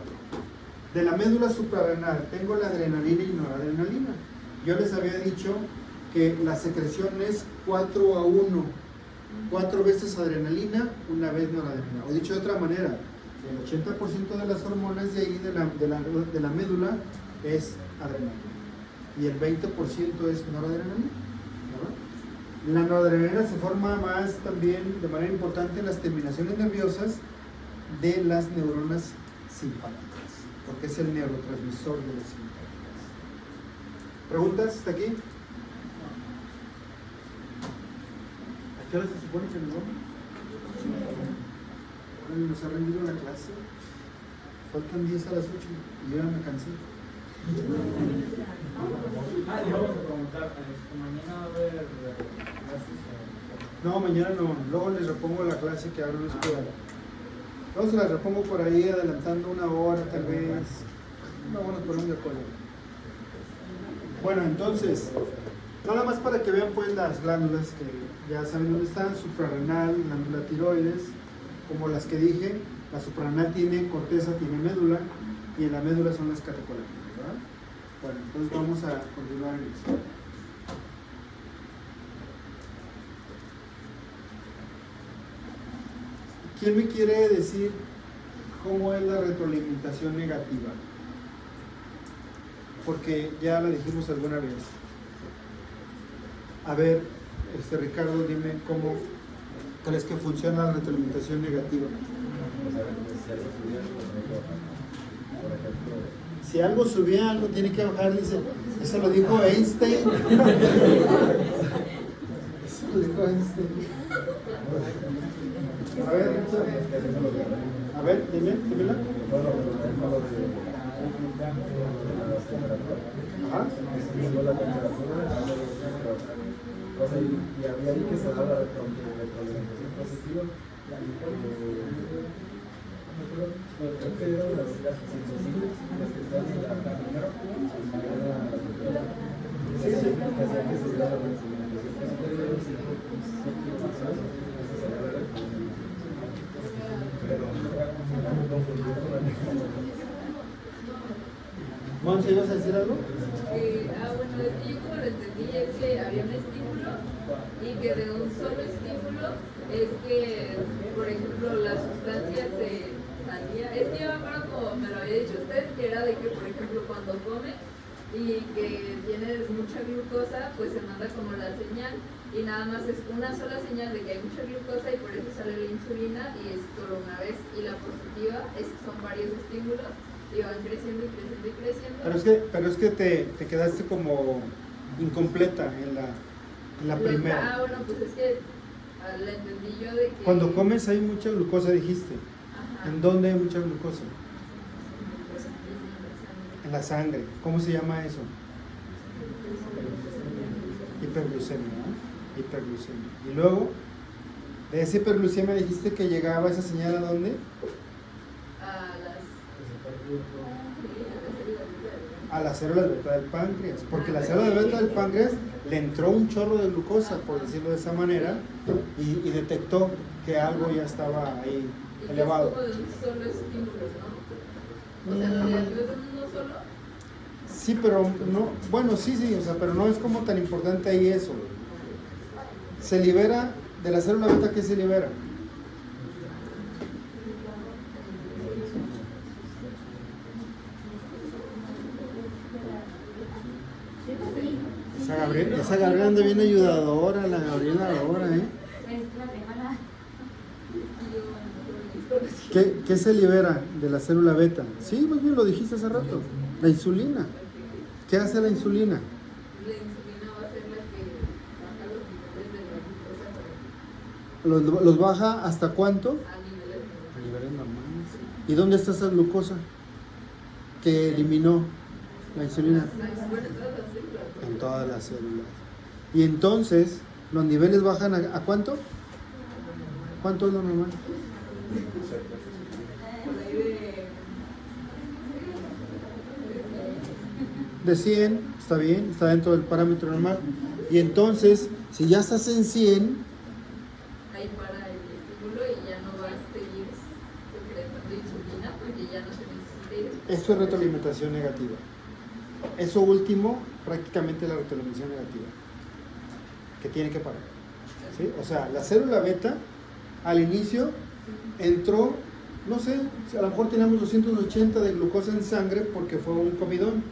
De la médula suprarrenal tengo la adrenalina y noradrenalina. Yo les había dicho que la secreción es 4-1. 4 veces adrenalina, una vez noradrenalina. O dicho de otra manera, El 80% de las hormonas de ahí, de la médula, es adrenalina. Y el 20% es noradrenalina. ¿Verdad? La noradrenalina se forma más también de manera importante en las terminaciones nerviosas de las neuronas simpáticas, porque es el neurotransmisor de las simpáticas. ¿Preguntas hasta aquí? ¿A qué hora se supone que nos vamos? Ahora nos ha rendido la clase. Faltan 10 a las 8 y yo ya me cansé. Y vamos a preguntar, mañana va a haber clases. No, mañana no. Luego les repongo la clase que ahora no es cuidado. Luego se las repongo por ahí, adelantando una hora tal vez. No, nos ponemos de acuerdo. Bueno, entonces, nada más para que vean pues las glándulas que ya saben dónde están: suprarrenal, glándula tiroides, como las que dije. La suprarrenal tiene corteza, tiene médula, y en la médula son las catecolaminas, ¿verdad? Bueno, entonces vamos a continuar en esto. ¿Quién me quiere decir cómo es la retroalimentación negativa? Porque ya la dijimos alguna vez. A ver, Ricardo, dime cómo crees que funciona la retroalimentación negativa. Si algo subía, algo tiene que bajar, dice. Eso lo dijo Einstein. Eso lo dijo Einstein. A ver, dímela. Ajá. Y había ahí que se daba la retroalimentación positiva. Creo que eran las sensibles, las que están en la primera. Sí, que hacía que se diera la retroalimentación positiva. Monse, ¿ibas a decir algo? Bueno, yo como lo entendí es que había un estímulo y que de un solo estímulo es que, por ejemplo, la sustancia se salía. Es que yo me acuerdo como me lo había dicho usted, que era de que, por ejemplo, cuando come y que tienes mucha glucosa, pues se manda como la señal y nada más es una sola señal de que hay mucha glucosa y por eso sale la insulina y es solo una vez. Y la positiva es que son varios estímulos y van creciendo y creciendo y creciendo. Pero es que te quedaste como incompleta en la primera. Bueno, pues es que la entendí yo de que... Cuando comes hay mucha glucosa, dijiste. Ajá. ¿En dónde hay mucha glucosa? Pues En la sangre. ¿Cómo se llama eso? Hiperglucemia, ¿no? Hiperglucemia. Y luego, de esa hiperglucemia dijiste que llegaba esa señal ¿a dónde? A las células beta del páncreas, porque la célula beta del páncreas le entró un chorro de glucosa, por decirlo de esa manera, y detectó que algo ya estaba ahí elevado. Es como de un solo estímulo, ¿no? O sea, lo negativo es de uno solo. Sí, pero no, bueno, sí, o sea, pero no es como tan importante ahí eso. Se libera de la célula beta, ¿qué se libera? Esa Gabriela anda bien ayudadora, la Gabriela ahora, ¿eh? ¿Qué se libera de la célula beta? Sí, muy bien, lo dijiste hace rato. La insulina. ¿Qué hace la insulina? La insulina va a ser la que baja los niveles de la glucosa. ¿Los baja hasta cuánto? A niveles normales. ¿Y dónde está esa glucosa que eliminó la insulina? En todas las células. Y entonces, ¿los niveles bajan a cuánto? ¿Cuánto es lo normal? De 100, está bien, está dentro del parámetro normal. Y entonces, si ya estás en 100, ahí para el estímulo y ya no va a seguir secretando insulina porque ya no se necesita. esto es retroalimentación negativa. Eso último, prácticamente la retroalimentación negativa, que tiene que parar. ¿Sí? O sea, la célula beta al inicio entró, no sé, a lo mejor tenemos 280 de glucosa en sangre porque fue un comidón,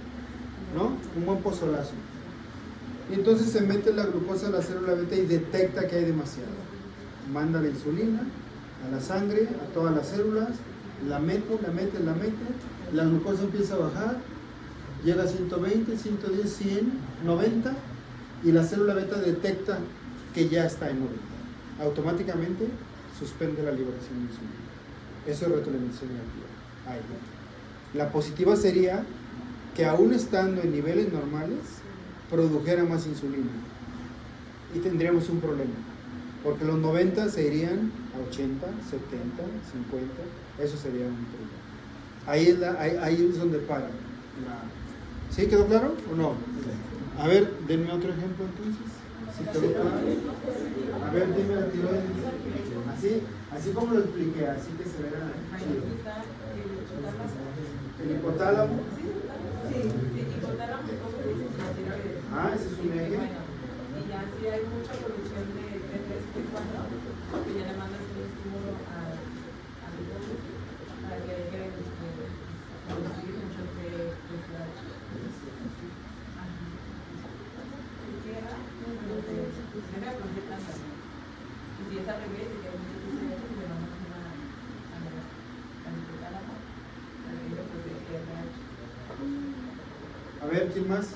¿no? Un buen pozolazo. Y entonces se mete la glucosa a la célula beta y detecta que hay demasiado. Manda la insulina a la sangre, a todas las células, la mete, la glucosa empieza a bajar, llega a 120, 110, 100, 90 y la célula beta detecta que ya está en 90. Automáticamente suspende la liberación de insulina. Eso es retroalimentación negativa. Ahí. La positiva sería que aún estando en niveles normales, produjera más insulina. Y tendríamos un problema. Porque los 90 se irían a 80, 70, 50. Eso sería un problema. Ahí es donde para. ¿Sí quedó claro o no? A ver, denme otro ejemplo entonces. ¿Sí quedó claro? A ver, dime la tiroides. Así como lo expliqué, así que se verá chido. ¿El hipotálamo? Sí, el hipotálamo Ese es un eje. y ya si hay mucha producción de T3, T4, que ya le mandas un estímulo al hipotálamo para que deje de producir mucho T3. Y si es al revés, y que hay mucho T3, le mandamos al hipotálamo para que ello pues deje de RH. A ver, ¿quién más?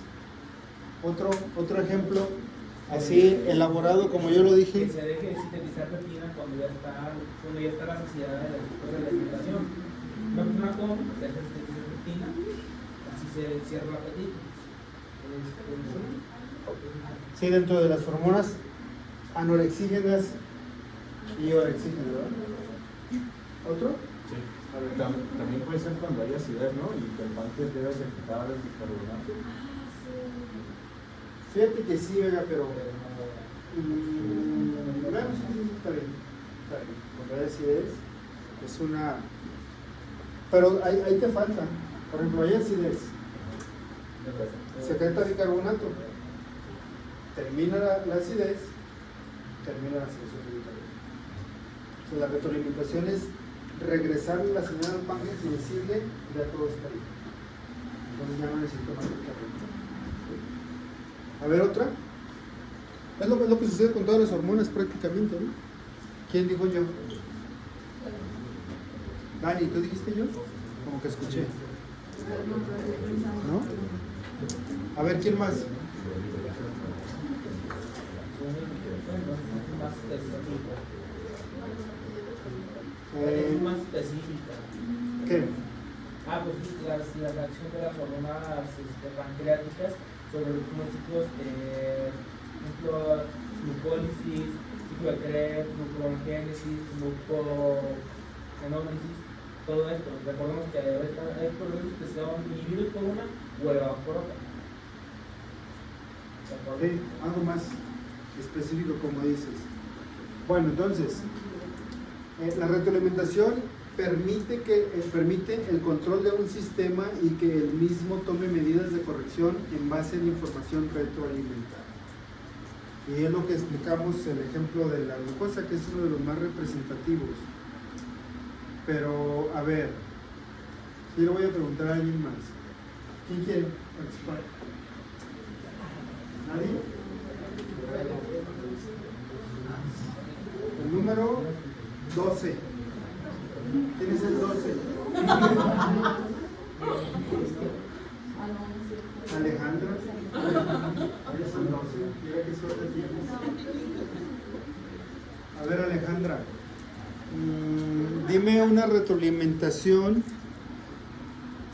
Otro ejemplo, así elaborado como yo lo Que dije. se deje de sintetizar peptina cuando ya está la saciedad de la alimentación. Una persona come, se deja de sintetizar peptina, así se cierra el apetito. Sí, dentro de las hormonas anorexígenas y orexígenas, ¿verdad? ¿Otro? Sí. También puede ser cuando hay acidez, ¿no? Y que el páncreas debe secretar el bicarbonato. Fíjate que sí, oiga, pero bueno, sí, está bien. Cuando hay acidez es una... Pero ahí te falta. Por ejemplo, hay acidez. Secreta bicarbonato. Termina la acidez, termina la secreción de bicarbonato. O sea, la retroalimentación es regresarle la señal al páncreas y decirle ya todo está bien. Entonces ya no necesito más bicarbonato. A ver, otra. Es lo que sucede con todas las hormonas prácticamente, ¿no? ¿Quién dijo yo? Dani, ¿tú dijiste yo? Como que escuché. ¿No? A ver, ¿quién más? Es más específica. ¿Qué? Pues la reacción de las hormonas pancreáticas sobre los ciclos de glucólisis, ciclo de Krebs, glucogénesis, glucogenólisis, todo esto. Recordemos que hay problemas que son inhibidos por una o elevados por otra. Sí, algo más específico como dices. Bueno, entonces, la retroalimentación permite el control de un sistema y que el mismo tome medidas de corrección en base a la información retroalimentada. Y es lo que explicamos el ejemplo de la glucosa, que es uno de los más representativos. Pero, a ver, yo le voy a preguntar a alguien más. ¿Quién quiere participar? ¿Nadie? El número 12. ¿Quién es el 12? Alejandra. Eres el 12. Mira qué suerte tienes. A ver, Alejandra. Dime una retroalimentación.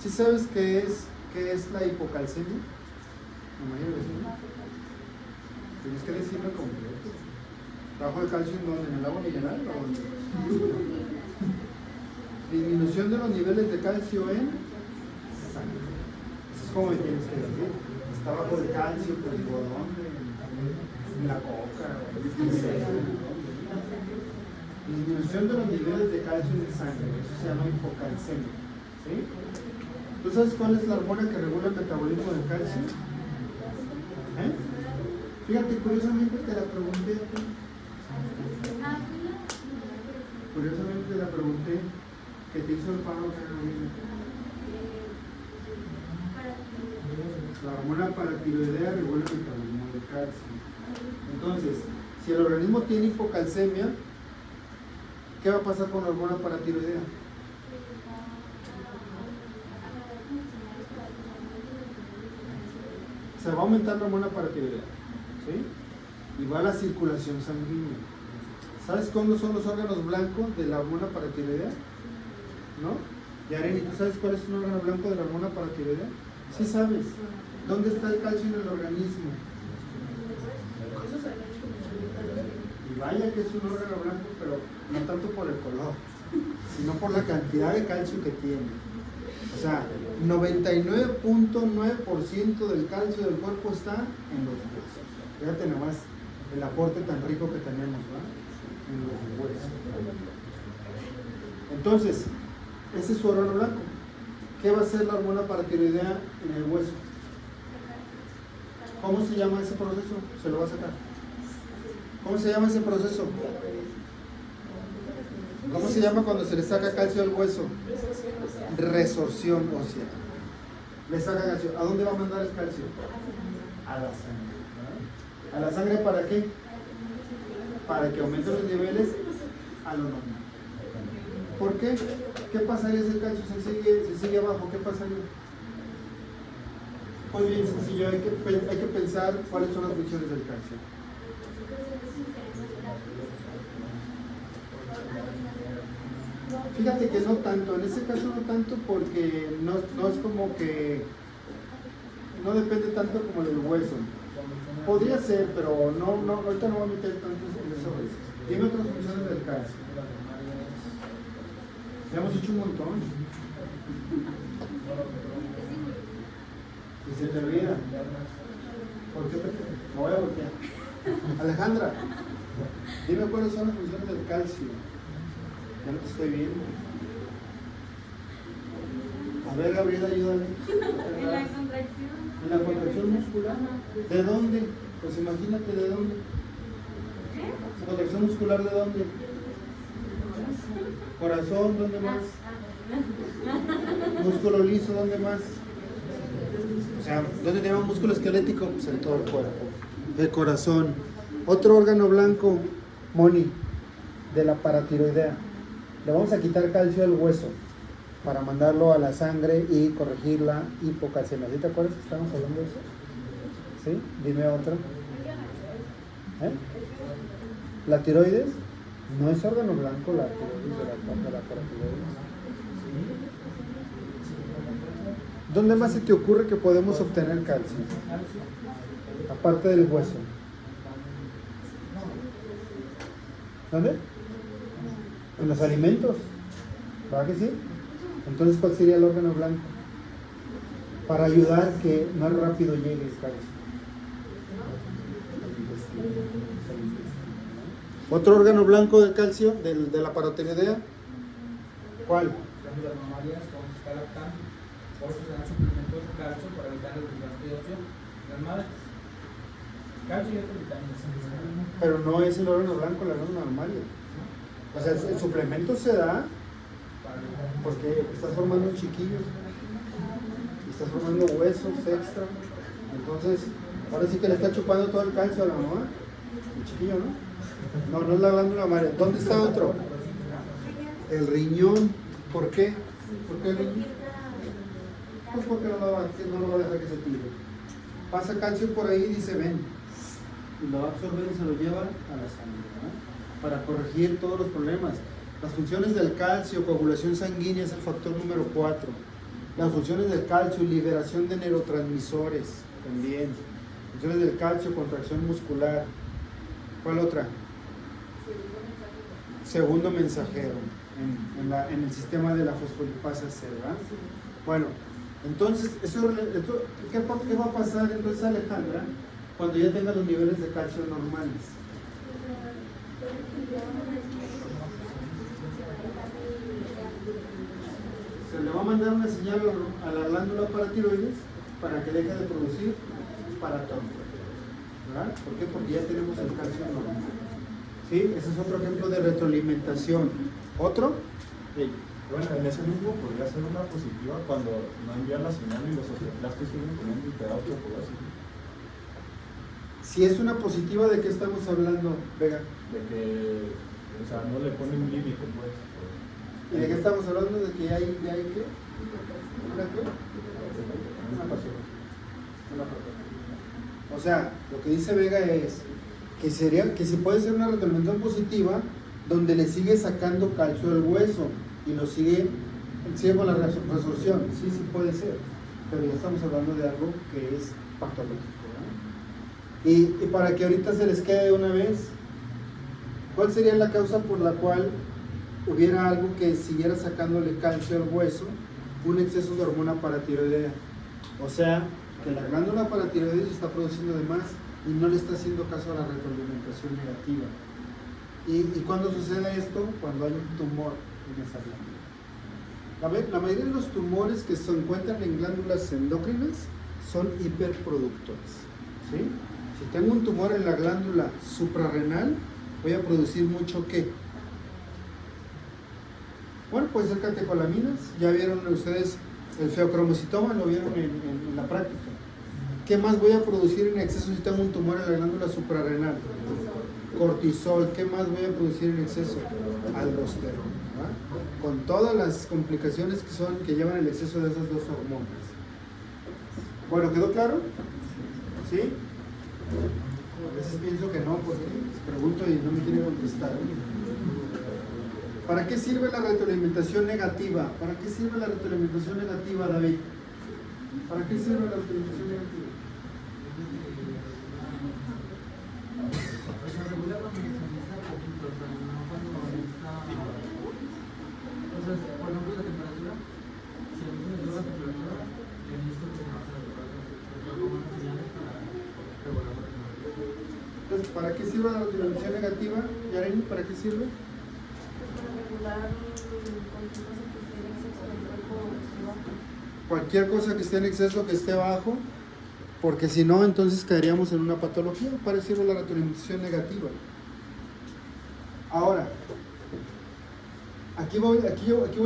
¿Sí sabes qué es la hipocalcemia? La mayoría de veces. Tienes que decirlo completo. ¿Trabajo de calcio en dónde? ¿En el agua mineral o dónde? Disminución de los niveles de calcio en sangre. Eso es como me tienes que decir. Está bajo de calcio, pues digo, ¿dónde? En la coca. Disminución de los niveles de calcio en sangre. Eso se llama hipocalcemia. ¿Sí? ¿Tú sabes cuál es la hormona que regula el metabolismo del calcio? Fíjate, curiosamente te la pregunté a ti. Curiosamente te la pregunté. que te hizo el paro, la hormona paratiroidea regula el metabolismo del calcio. Entonces, si el organismo tiene hipocalcemia, ¿qué va a pasar con la hormona paratiroidea? Se va a aumentar la hormona paratiroidea, ¿sí? Y va a la circulación sanguínea. ¿Sabes cuándo son los órganos blancos de la hormona paratiroidea? ¿No? Y Areni, ¿tú sabes cuál es un órgano blanco de la hormona paratiroidea? Sí sabes. ¿Dónde está el calcio en el organismo? Y vaya que es un órgano blanco, pero no tanto por el color, sino por la cantidad de calcio que tiene. O sea, 99.9% del calcio del cuerpo está en los huesos. Fíjate nomás el aporte tan rico que tenemos, ¿verdad? En los huesos. Entonces, ese es su órgano blanco. ¿Qué va a hacer la hormona paratiroidea en el hueso? ¿Cómo se llama ese proceso? Se lo va a sacar. ¿Cómo se llama ese proceso? ¿Cómo se llama cuando se le saca calcio al hueso? Resorción ósea. Le saca calcio. ¿A dónde va a mandar el calcio? A la sangre. ¿A la sangre para qué? Para que aumenten los niveles a lo normal. ¿Por qué? ¿Qué pasaría si el calcio se sigue abajo? ¿Qué pasaría? Pues bien sencillo, hay que pensar cuáles son las funciones del calcio. Fíjate que no tanto, en ese caso no tanto porque no es como que no depende tanto como del hueso. Podría ser, pero ahorita no voy a meter tanto en eso. Dime otras funciones del calcio. Ya hemos dicho un montón. Y se te olvida. ¿Por qué me voy a voltear? Alejandra, dime cuáles son las funciones del calcio. Ya no te estoy viendo. A ver, Gabriela, ayúdame. En la contracción. ¿En la contracción muscular? ¿De dónde? Pues imagínate de dónde. ¿Contracción muscular de dónde? Corazón, ¿dónde más? Músculo liso, ¿dónde más? O sea, ¿dónde tenemos músculo esquelético? Pues en todo el cuerpo. El corazón. Otro órgano blanco, Moni, de la paratiroidea. Le vamos a quitar calcio al hueso para mandarlo a la sangre y corregir la hipocalcemia. ¿Sí te acuerdas que estábamos hablando de eso? ¿Sí? Dime otra. ¿La tiroides? No es órgano blanco la tiroides de la paratiroides. ¿Dónde más se te ocurre que podemos obtener calcio? Aparte del hueso. ¿Dónde? En los alimentos. ¿Verdad que sí? Entonces, ¿cuál sería el órgano blanco? Para ayudar que más rápido llegue el calcio. El intestino. ¿Otro órgano blanco de calcio de la paratiroidea? ¿Cuál? Las glándulas mamarias, cuando se está lactando. Por eso se dan suplementos de calcio para evitar el desgaste de óseo en las madres. Calcio y otras vitaminas. Pero no es el órgano blanco, la glándula mamaria. O sea, el suplemento se da porque estás formando chiquillos y estás formando huesos extra. Entonces, ahora sí que le está chupando todo el calcio a la mamá. El chiquillo, ¿no? No es la glándula mamaria. ¿Dónde está otro? El riñón. ¿Por qué? ¿Por qué el riñón? Pues porque no lo va a dejar que se tire. Pasa calcio por ahí y dice, ven. Y lo va a absorber y se lo lleva a la sangre, ¿no? Para corregir todos los problemas. Las funciones del calcio, coagulación sanguínea es el factor número 4. Las funciones del calcio, liberación de neurotransmisores también. Funciones del calcio, contracción muscular. ¿Cuál otra? Segundo mensajero en el sistema de la fosfolipasa C, ¿verdad? Bueno, entonces, ¿qué va a pasar entonces, Alejandra, cuando ya tenga los niveles de calcio normales? Se le va a mandar una señal a la glándula paratiroides para que deje de producir paratón, ¿verdad? ¿Por qué? Porque ya tenemos el calcio normal. ¿Sí? Ese es otro ejemplo de retroalimentación. ¿Otro? Sí. Bueno, en ese mismo podría ser una positiva cuando no envía la señal y los osteoclastos siguen comiendo y te da otro poder. Si es una positiva, ¿de qué estamos hablando, Vega? De que, o sea, no le ponen límite, pues. ¿Y de qué estamos hablando? ¿De que hay qué? ¿Una qué? Una pasión. Una pasión. O sea, lo que dice Vega es que si puede ser una retroalimentación positiva donde le sigue sacando calcio del hueso y lo sigue con la resorción. Sí puede ser, pero ya estamos hablando de algo que es patológico, ¿no? Y para que ahorita se les quede de una vez, ¿cuál sería la causa por la cual hubiera algo que siguiera sacándole calcio al hueso? Un exceso de hormona paratiroidea. O sea, que la glándula paratiroidea está produciendo de más y no le está haciendo caso a la retroalimentación negativa. ¿Y cuándo sucede esto? Cuando hay un tumor en esa glándula. La mayoría de los tumores que se encuentran en glándulas endócrinas son hiperproductores, ¿sí? Si tengo un tumor en la glándula suprarrenal, voy a producir mucho ¿qué? Bueno, puede ser catecolaminas. Ya vieron ustedes el feocromocitoma, lo vieron en la práctica. ¿Qué más voy a producir en exceso si tengo un tumor en la glándula suprarrenal? Cortisol. ¿Qué más voy a producir en exceso? Aldosterona, ¿verdad? Con todas las complicaciones que llevan el exceso de esas dos hormonas. Bueno, ¿quedó claro? ¿Sí? A veces pienso que no, porque les pregunto y no me quieren contestar. ¿Para qué sirve la retroalimentación negativa? ¿Para qué sirve la retroalimentación negativa, David? ¿Para qué sirve la retroalimentación negativa? Entonces, por ejemplo, la temperatura, si a mí me dio la temperatura, yo necesito que se me baje la temperatura, pero como señales para regular la temperatura. Entonces, ¿para qué sirve la retroalimentación negativa? Yareni, ¿para qué sirve? Cualquier cosa que esté en exceso que esté bajo, porque si no, entonces caeríamos en una patología. Para eso sirve la retroalimentación negativa. Ahora, aquí voy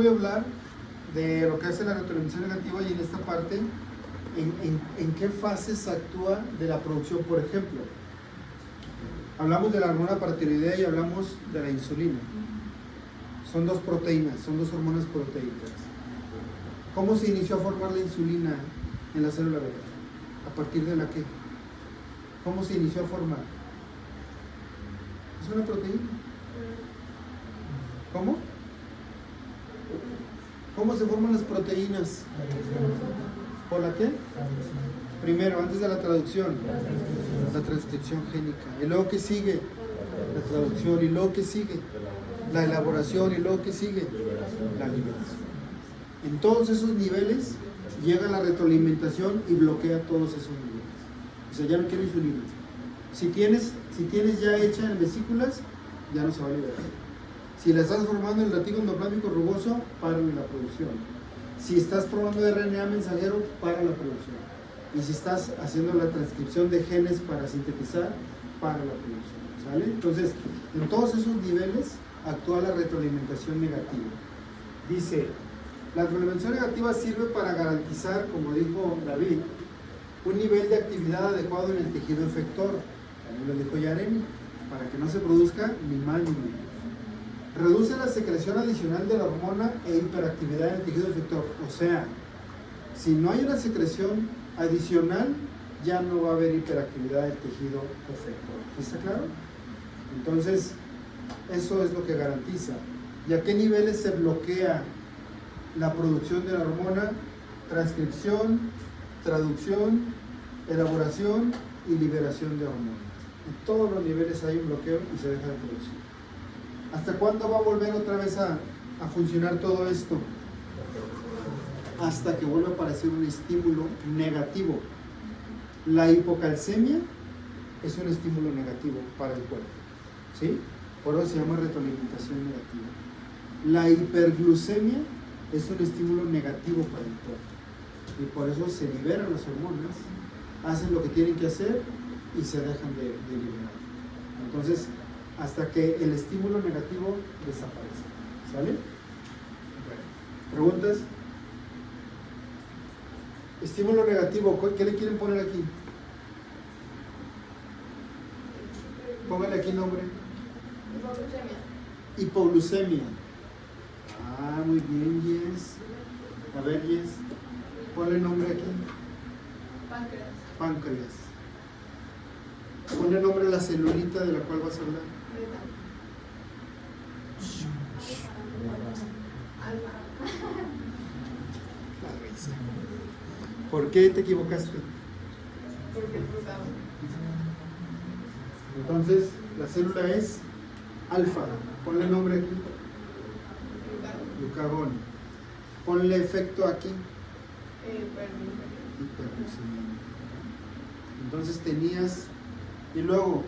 a hablar de lo que hace la retroalimentación negativa y en esta parte, en qué fases actúa de la producción. Por ejemplo, hablamos de la hormona paratiroidea y hablamos de la insulina. Son dos proteínas, son dos hormonas proteicas. ¿Cómo se inició a formar la insulina en la célula beta? ¿A partir de la qué? ¿Cómo se inició a formar? Es una proteína. ¿Cómo? ¿Cómo se forman las proteínas? ¿Por la qué? Primero, antes de la traducción, la transcripción génica. ¿Y luego qué sigue? La traducción. ¿Y luego qué sigue? La elaboración. ¿Y luego qué sigue? La liberación. En todos esos niveles llega la retroalimentación y bloquea todos esos niveles. O sea, ya no quiero insulina. Si tienes ya hecha en vesículas, ya no se va a liberar. Si la estás formando en el reticulum endoplasmático rugoso, para la producción. Si estás probando RNA mensajero, para la producción. Y si estás haciendo la transcripción de genes para sintetizar, para la producción. ¿Sale? Entonces, en todos esos niveles actúa la retroalimentación negativa. Dice, la retroalimentación negativa sirve para garantizar, como dijo David, un nivel de actividad adecuado en el tejido efector. También lo dijo Yareni, para que no se produzca ni mal ni menos. Reduce la secreción adicional de la hormona e hiperactividad en el tejido efector. O sea, si no hay una secreción adicional, ya no va a haber hiperactividad del tejido efector. ¿Está claro? Entonces, eso es lo que garantiza. ¿Y a qué niveles se bloquea la producción de la hormona? Transcripción, traducción, elaboración y liberación de hormonas. En todos los niveles hay un bloqueo y se deja de producir. ¿Hasta cuándo va a volver otra vez a funcionar todo esto? Hasta que vuelva a aparecer un estímulo negativo. La hipocalcemia es un estímulo negativo para el cuerpo, ¿sí? Por eso se llama retroalimentación negativa. La hiperglucemia es un estímulo negativo para el cuerpo y por eso se liberan las hormonas, hacen lo que tienen que hacer y se dejan de liberar. Entonces, hasta que el estímulo negativo desaparece. ¿Sale? Bueno. ¿Preguntas? Estímulo negativo, ¿qué le quieren poner aquí? Póngale aquí nombre. Hipoglucemia. Ah, muy bien, Jess. A ver, Jess. Ponle nombre aquí. Páncreas. Páncreas. Ponle nombre a la celulita de la cual vas a hablar. La risa. ¿Por qué te equivocaste? Porque frutado. Entonces, la célula es alfa. Ponle nombre aquí. Glucagón. Ponle efecto aquí. Hiperglucemia. Entonces tenías, y luego,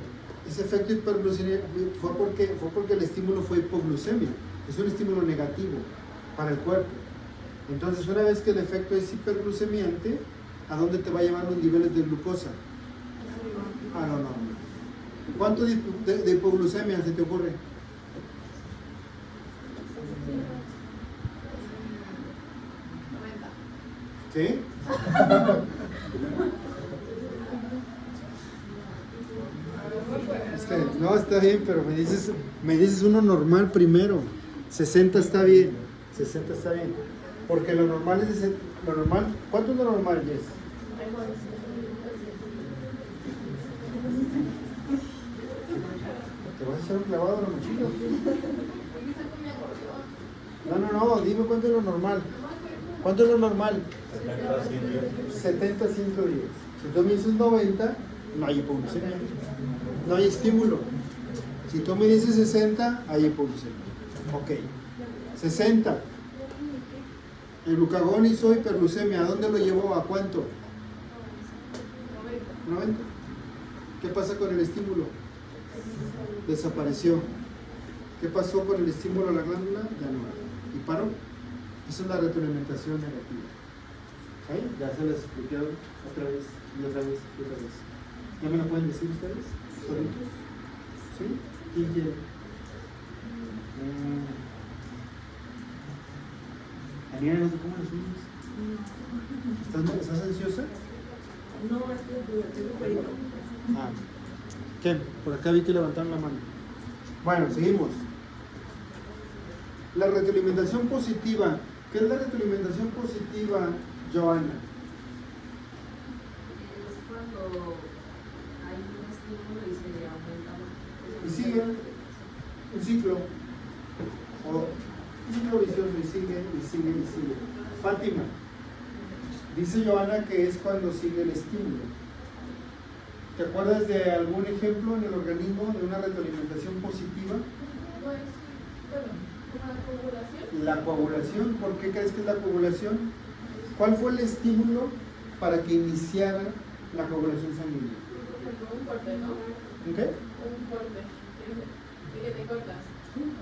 ese efecto hiperglucemia fue porque el estímulo fue hipoglucemia. Es un estímulo negativo para el cuerpo. Entonces, una vez que el efecto es hiperglucemiante, ¿a dónde te va a llevar los niveles de glucosa? A lo normal. ¿Cuánto de hipoglucemia se te ocurre? ¿Qué? Es que, no, está bien, pero me dices uno normal primero. 60 está bien. 60 está bien. Porque lo normal es lo normal. ¿Cuánto es lo normal, Jess? ¿Te vas a echar un clavado a la mochila? No, dime cuánto es lo normal. ¿Cuánto es lo normal? 70, 110. Si tú me dices 90, no hay hipoglucemia. No hay estímulo. Si tú me dices 60, hay hipoglucemia. Ok. 60. El glucagón hizo hiperglucemia. ¿A dónde lo llevó? ¿A cuánto? 90. ¿Qué pasa con el estímulo? Desapareció. ¿Qué pasó con el estímulo a la glándula? Ya no hay. ¿Y paró? Esa es la retroalimentación negativa. ¿Sí? Ya se les expliqué otra vez, y otra vez, y otra vez. ¿Ya me lo pueden decir ustedes? ¿Solitos? ¿Sí? ¿Quién quiere? Daniela, ¿no te comen los niños? ¿Estás ansiosa? No, es que tengo perito. Ah. ¿Qué? Por acá vi que levantaron la mano. Bueno, seguimos. La retroalimentación positiva. ¿Qué es la retroalimentación positiva, Joana? Es cuando hay un estímulo y se aumenta más. Y sigue un ciclo. O un ciclo vicioso y sigue, y sigue, y sigue. Fátima. Dice Joana que es cuando sigue el estímulo. ¿Te acuerdas de algún ejemplo en el organismo de una retroalimentación positiva? Pues, bueno, como la coagulación. La coagulación. ¿Por qué crees que es la coagulación? ¿Cuál fue el estímulo para que iniciara la coagulación sanguínea? Un corte, ¿no? ¿Un qué? Un corte. De que te cortas.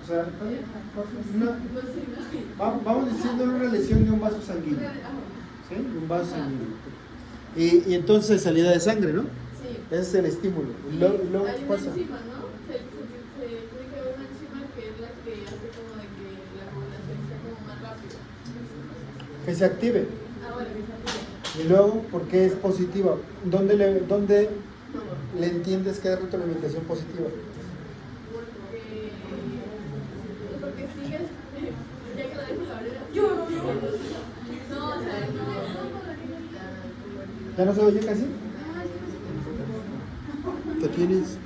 O sea, Pues sí, no. vamos diciendo una lesión de un vaso sanguíneo. ¿Sí? Un vaso sanguíneo. Y entonces salida de sangre, ¿no? Sí. Ese es el estímulo. Y luego, Hay ¿qué una pasa? enzima, ¿no? Se tiene que haber una enzima que es la que hace como de que la coagulación sea como más rápido. Que se active. Ah, bueno, que se active. Y luego, ¿por qué es positiva? ¿Dónde le entiendes que es retroalimentación positiva? Porque sigues, ya que la dejas abrir. No, o sea, no. ¿Ya no se oye casi? ¿Qué tienes?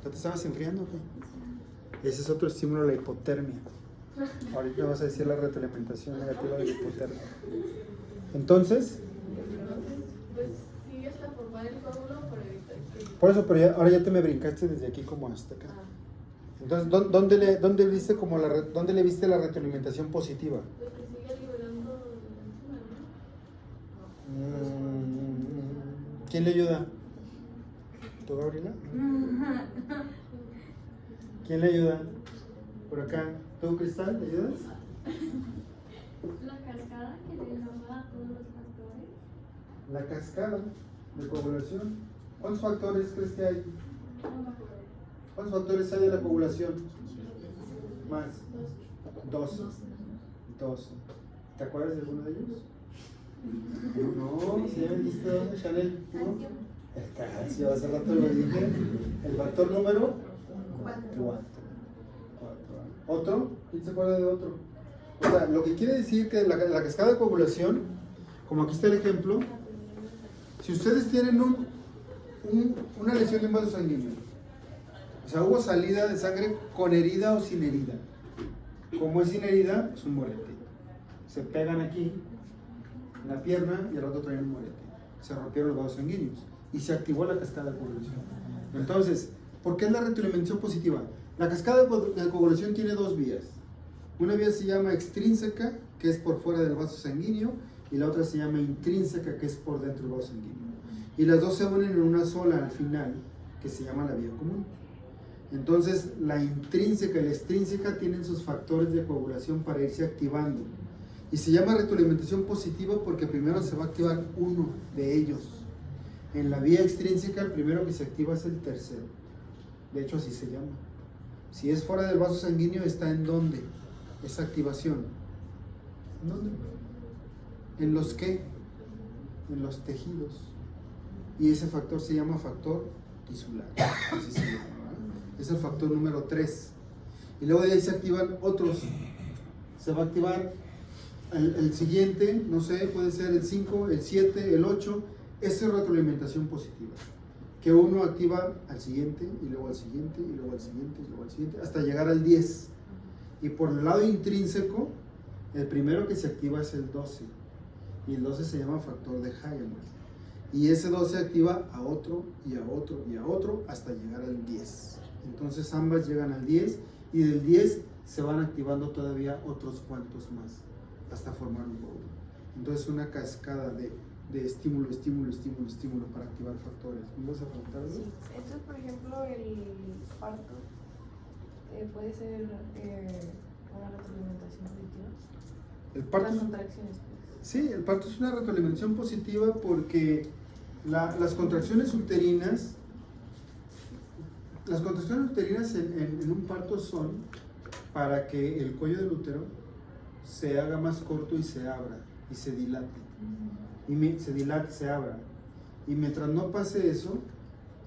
¿Ya te estabas enfriando o qué? Ese es otro estímulo, la hipotermia. Ahorita vas a decir la retroalimentación negativa de la hipotermia. Entonces, Pues sigues la forma del coágulo para evitar que. por eso, pero ahora ya te me brincaste desde aquí como hasta acá. Entonces, ¿dónde le viste dónde le viste la retroalimentación positiva? Pues que sigue liberando la enzima, ¿no? ¿Quién le ayuda? ¿Tú, Gabriela? ¿Quién le ayuda? Por acá. ¿Tú, Cristal, le ayudas? La cascada que le llama a todos los factores. La cascada de coagulación. ¿Cuántos factores crees que hay? ¿Cuántos factores hay de la coagulación? Más. 12. ¿Te acuerdas de alguno de ellos? No, ¿sí habían visto Chanel? ¿No? El calcio, hace rato lo dije. El factor número 4. ¿Otro? ¿Quién se acuerda de otro? O sea, lo que quiere decir que la cascada de coagulación, como aquí está el ejemplo, si ustedes tienen una lesión de un vaso sanguíneo, o sea, hubo salida de sangre con herida o sin herida. Como es sin herida, es un morete. Se pegan aquí, en la pierna, y al rato traen un morete. Se rompieron los vasos sanguíneos y se activó la cascada de coagulación. Entonces, ¿por qué es la retroalimentación positiva? La cascada de coagulación tiene dos vías. Una vía se llama extrínseca, que es por fuera del vaso sanguíneo, y la otra se llama intrínseca, que es por dentro del vaso sanguíneo. Y las dos se unen en una sola al final, que se llama la vía común. Entonces, la intrínseca y la extrínseca tienen sus factores de coagulación para irse activando. Y se llama retroalimentación positiva porque primero se va a activar uno de ellos. En la vía extrínseca, el primero que se activa es el tercero. De hecho, así se llama. Si es fuera del vaso sanguíneo, ¿está en dónde? Esa activación. ¿En dónde? ¿En los qué? En los tejidos. Y ese factor se llama factor tisular. Así se llama, ¿verdad? Es el factor número 3. Y luego de ahí se activan otros. Se va a activar el siguiente, no sé, puede ser el 5, el 7, el 8. Esa es retroalimentación positiva. Que uno activa al siguiente, y luego al siguiente, y luego al siguiente, y luego al siguiente, hasta llegar al 10. Y por el lado intrínseco, el primero que se activa es el 12. Y el 12 se llama factor de Hageman. Y ese 12 activa a otro, y a otro, y a otro, hasta llegar al 10. Entonces ambas llegan al 10, y del 10 se van activando todavía otros cuantos más, hasta formar un coágulo. Entonces una cascada de estímulo para activar factores. ¿Me vas a preguntar algo? Sí, entonces por ejemplo el parto puede ser una retroalimentación positiva. El parto, Las contracciones, pues. sí, el parto es una retroalimentación positiva porque las contracciones uterinas en un parto son para que el cuello del útero se haga más corto y se abra y se dilate. Se abra. Y mientras no pase eso,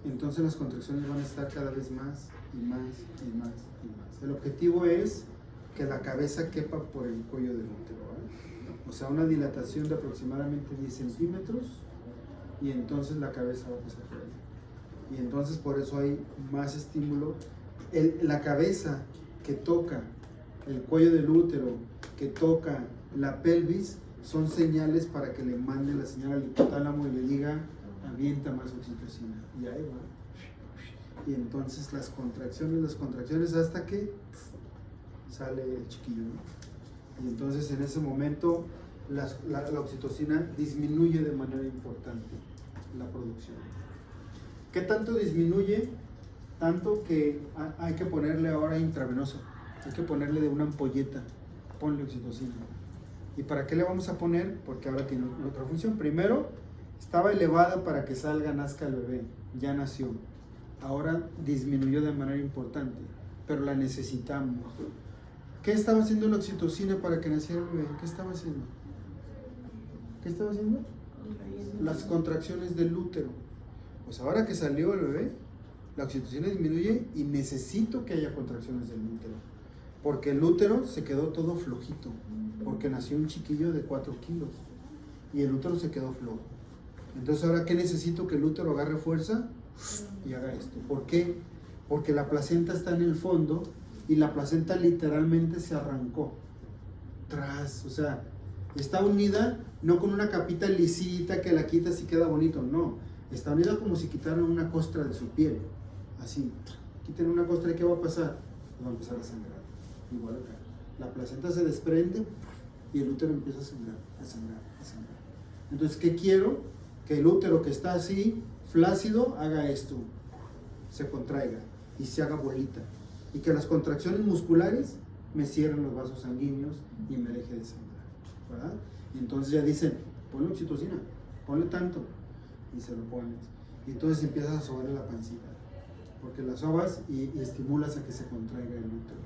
entonces las contracciones van a estar cada vez más y más y más y más. El objetivo es que la cabeza quepa por el cuello del útero, ¿eh? O sea, una dilatación de aproximadamente 10 centímetros y entonces la cabeza va a pasar por ahí. Y entonces por eso hay más estímulo. La cabeza que toca el cuello del útero, que toca la pelvis, son señales para que le mande la señal al hipotálamo y le diga, avienta más oxitocina. Y ahí va. Y entonces las contracciones hasta que sale el chiquillo, ¿no? Y entonces en ese momento la oxitocina disminuye de manera importante la producción. ¿Qué tanto disminuye? Tanto que hay que ponerle ahora intravenoso. Hay que ponerle de una ampolleta. Ponle oxitocina. ¿Y para qué le vamos a poner? Porque ahora tiene otra función. Primero, estaba elevada para que nazca el bebé. Ya nació. Ahora disminuyó de manera importante, pero la necesitamos. ¿Qué estaba haciendo la oxitocina para que naciera el bebé? ¿Qué estaba haciendo? Las contracciones del útero. Pues ahora que salió el bebé, la oxitocina disminuye y necesito que haya contracciones del útero. Porque el útero se quedó todo flojito, porque nació un chiquillo de 4 kilos y el útero se quedó flojo. Entonces, ¿ahora qué necesito? Que el útero agarre fuerza y haga esto. ¿Por qué? Porque la placenta está en el fondo y la placenta literalmente se arrancó. O sea, está unida no con una capita lisita que la quitas y queda bonito, no. Está unida como si quitaran una costra de su piel. Así, quiten una costra y ¿qué va a pasar? Va a empezar a sangrar. Igual acá. La placenta se desprende y el útero empieza a sangrar. Entonces, ¿qué quiero? Que el útero que está así, flácido, haga esto. Se contraiga y se haga bolita. Y que las contracciones musculares me cierren los vasos sanguíneos y me deje de sangrar, ¿verdad? Y entonces ya dicen, ponle oxitocina, ponle tanto. Y se lo pones. Y entonces empiezas a sobarle la pancita. porque la sobas y estimulas a que se contraiga el útero.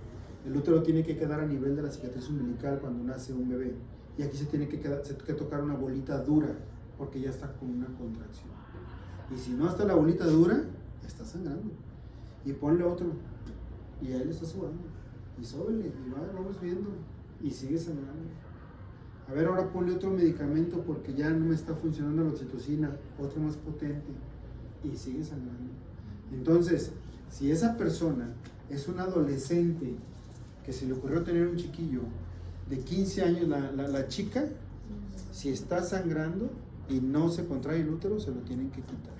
El útero tiene que quedar a nivel de la cicatriz umbilical cuando nace un bebé. Y aquí se tiene que tocar una bolita dura, porque ya está con una contracción. Y si no está la bolita dura, está sangrando. Y ponle otro. Y ahí le está sobando. Y sóbele, y vamos viendo. Y sigue sangrando. A ver, ahora ponle otro medicamento porque ya no me está funcionando la oxitocina, otro más potente. Y sigue sangrando. Entonces, si esa persona es un adolescente que se le ocurrió tener un chiquillo de 15 años, la chica, si está sangrando y no se contrae el útero, se lo tienen que quitar.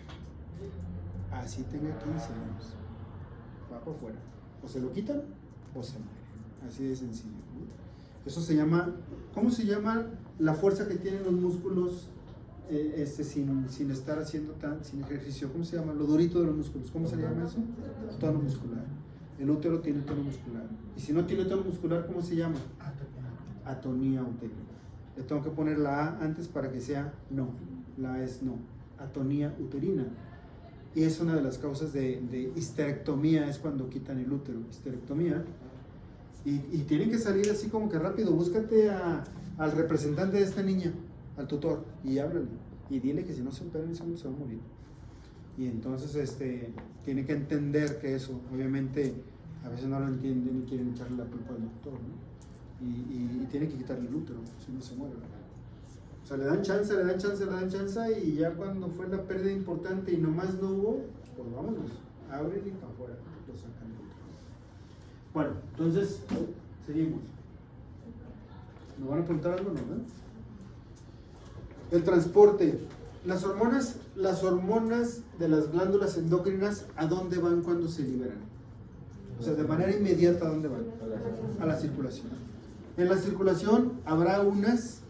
Así tenga 15 años. Va para afuera. O se lo quitan o se muere. Así de sencillo, ¿no? Eso se llama, ¿cómo se llama la fuerza que tienen los músculos sin estar haciendo sin ejercicio? ¿Cómo se llama? Lo durito de los músculos. ¿Cómo se le llama eso? Tono muscular. El útero tiene tono muscular. Y si no tiene tono muscular, ¿cómo se llama? Atonía uterina. Le tengo que poner la A antes para que sea no. La A es no. Atonía uterina. Y es una de las causas de histerectomía, es cuando quitan el útero. Histerectomía. Y tienen que salir así como que rápido. Búscate al representante de esta niña, al tutor, y háblale. Y dile que si no se opera en ese momento se va a morir. Y entonces tiene que entender que eso, obviamente, a veces no lo entienden y quieren echarle la culpa al doctor, ¿no? Y tiene que quitarle el útero, si no se muere, ¿verdad? O sea, le dan chance, y ya cuando fue la pérdida importante y nomás no hubo, pues vámonos, ábrele y para afuera, lo sacan del útero. Bueno, entonces, seguimos. ¿Me van a preguntar algo, no? El transporte. Las hormonas de las glándulas endocrinas, ¿a dónde van cuando se liberan? O sea, de manera inmediata, ¿a dónde van? A la circulación. En la circulación habrá unas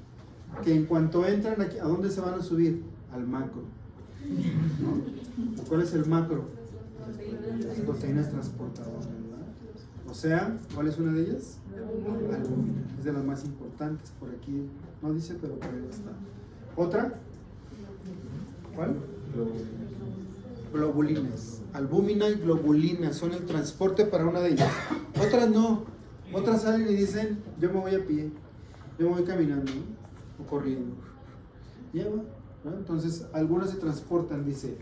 que en cuanto entran aquí, ¿a dónde se van a subir? Al macro. ¿No? ¿Cuál es el macro? Las proteínas transportadoras, ¿verdad? O sea, ¿cuál es una de ellas? Albúmina. Es de las más importantes por aquí. No dice, pero por ahí está. ¿Otra? ¿Cuál? Globulinas. Albúmina y globulina son el transporte para una de ellas. Otras no. Otras salen y dicen, yo me voy a pie, yo me voy caminando, ¿no? O corriendo. Lleva, ¿no? Entonces, algunas se transportan, dice.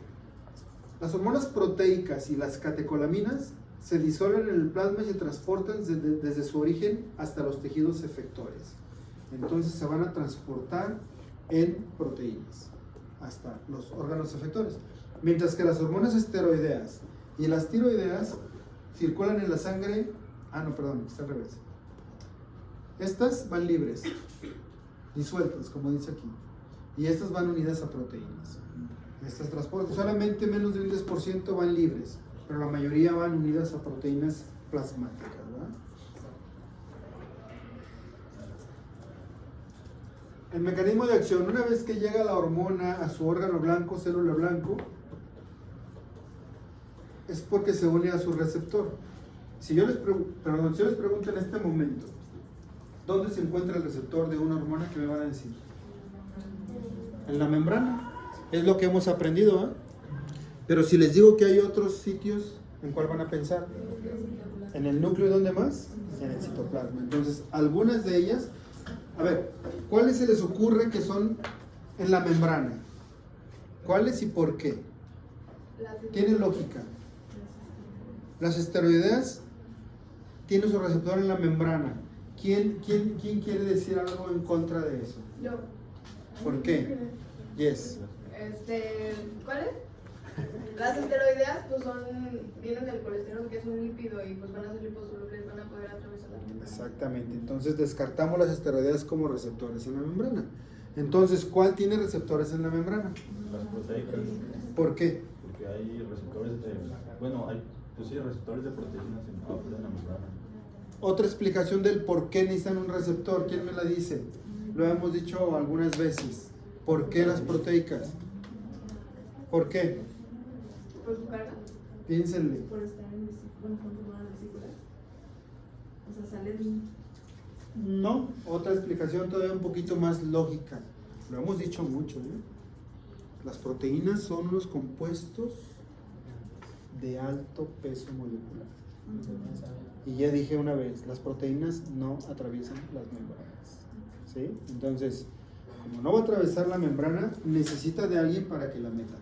Las hormonas proteicas y las catecolaminas se disuelven en el plasma y se transportan desde su origen hasta los tejidos efectores. Entonces se van a transportar en proteínas hasta los órganos efectores. Mientras que las hormonas esteroideas y las tiroideas circulan en la sangre. Está al revés. Estas van libres, disueltas, como dice aquí. Y estas van unidas a proteínas. Estas transportan, solamente menos de un 10% van libres, pero la mayoría van unidas a proteínas plasmáticas, ¿verdad? El mecanismo de acción, una vez que llega la hormona a su órgano blanco, célula blanco, es porque se une a su receptor. Si yo les pregunto en este momento, ¿dónde se encuentra el receptor de una hormona? ¿Qué me van a decir? En la membrana. Es lo que hemos aprendido, ¿eh? Pero si les digo que hay otros sitios, ¿en cuál van a pensar? ¿En el núcleo y dónde más? En el citoplasma. Entonces, algunas de ellas, a ver, ¿cuáles se les ocurre que son en la membrana? ¿Cuáles y por qué? Tiene lógica. Las esteroideas tienen su receptor en la membrana. ¿Quién quiere decir algo en contra de eso? Yo. ¿Por qué? Yes. ¿Cuáles? Las esteroideas pues vienen del colesterol, que es un lípido, y pues van a ser liposolubles, van a poder atravesar la membrana. Exactamente. Entonces descartamos las esteroideas como receptores en la membrana. Entonces, ¿cuál tiene receptores en la membrana? Las proteicas. ¿Por qué? Porque hay receptores receptores de proteínas en la membrana. Otra explicación del por qué necesitan un receptor, ¿quién me la dice? Lo hemos dicho algunas veces. ¿Por qué las proteicas? ¿Por qué? Por su carga. Piénsenle. Por estar en formadas vesículas. O sea, salen. No, otra explicación todavía un poquito más lógica. Lo hemos dicho mucho, ¿eh? Las proteínas son unos compuestos de alto peso molecular. Y ya dije una vez, las proteínas no atraviesan las membranas, ¿sí? Entonces, como no va a atravesar la membrana, necesita de alguien para que la meta.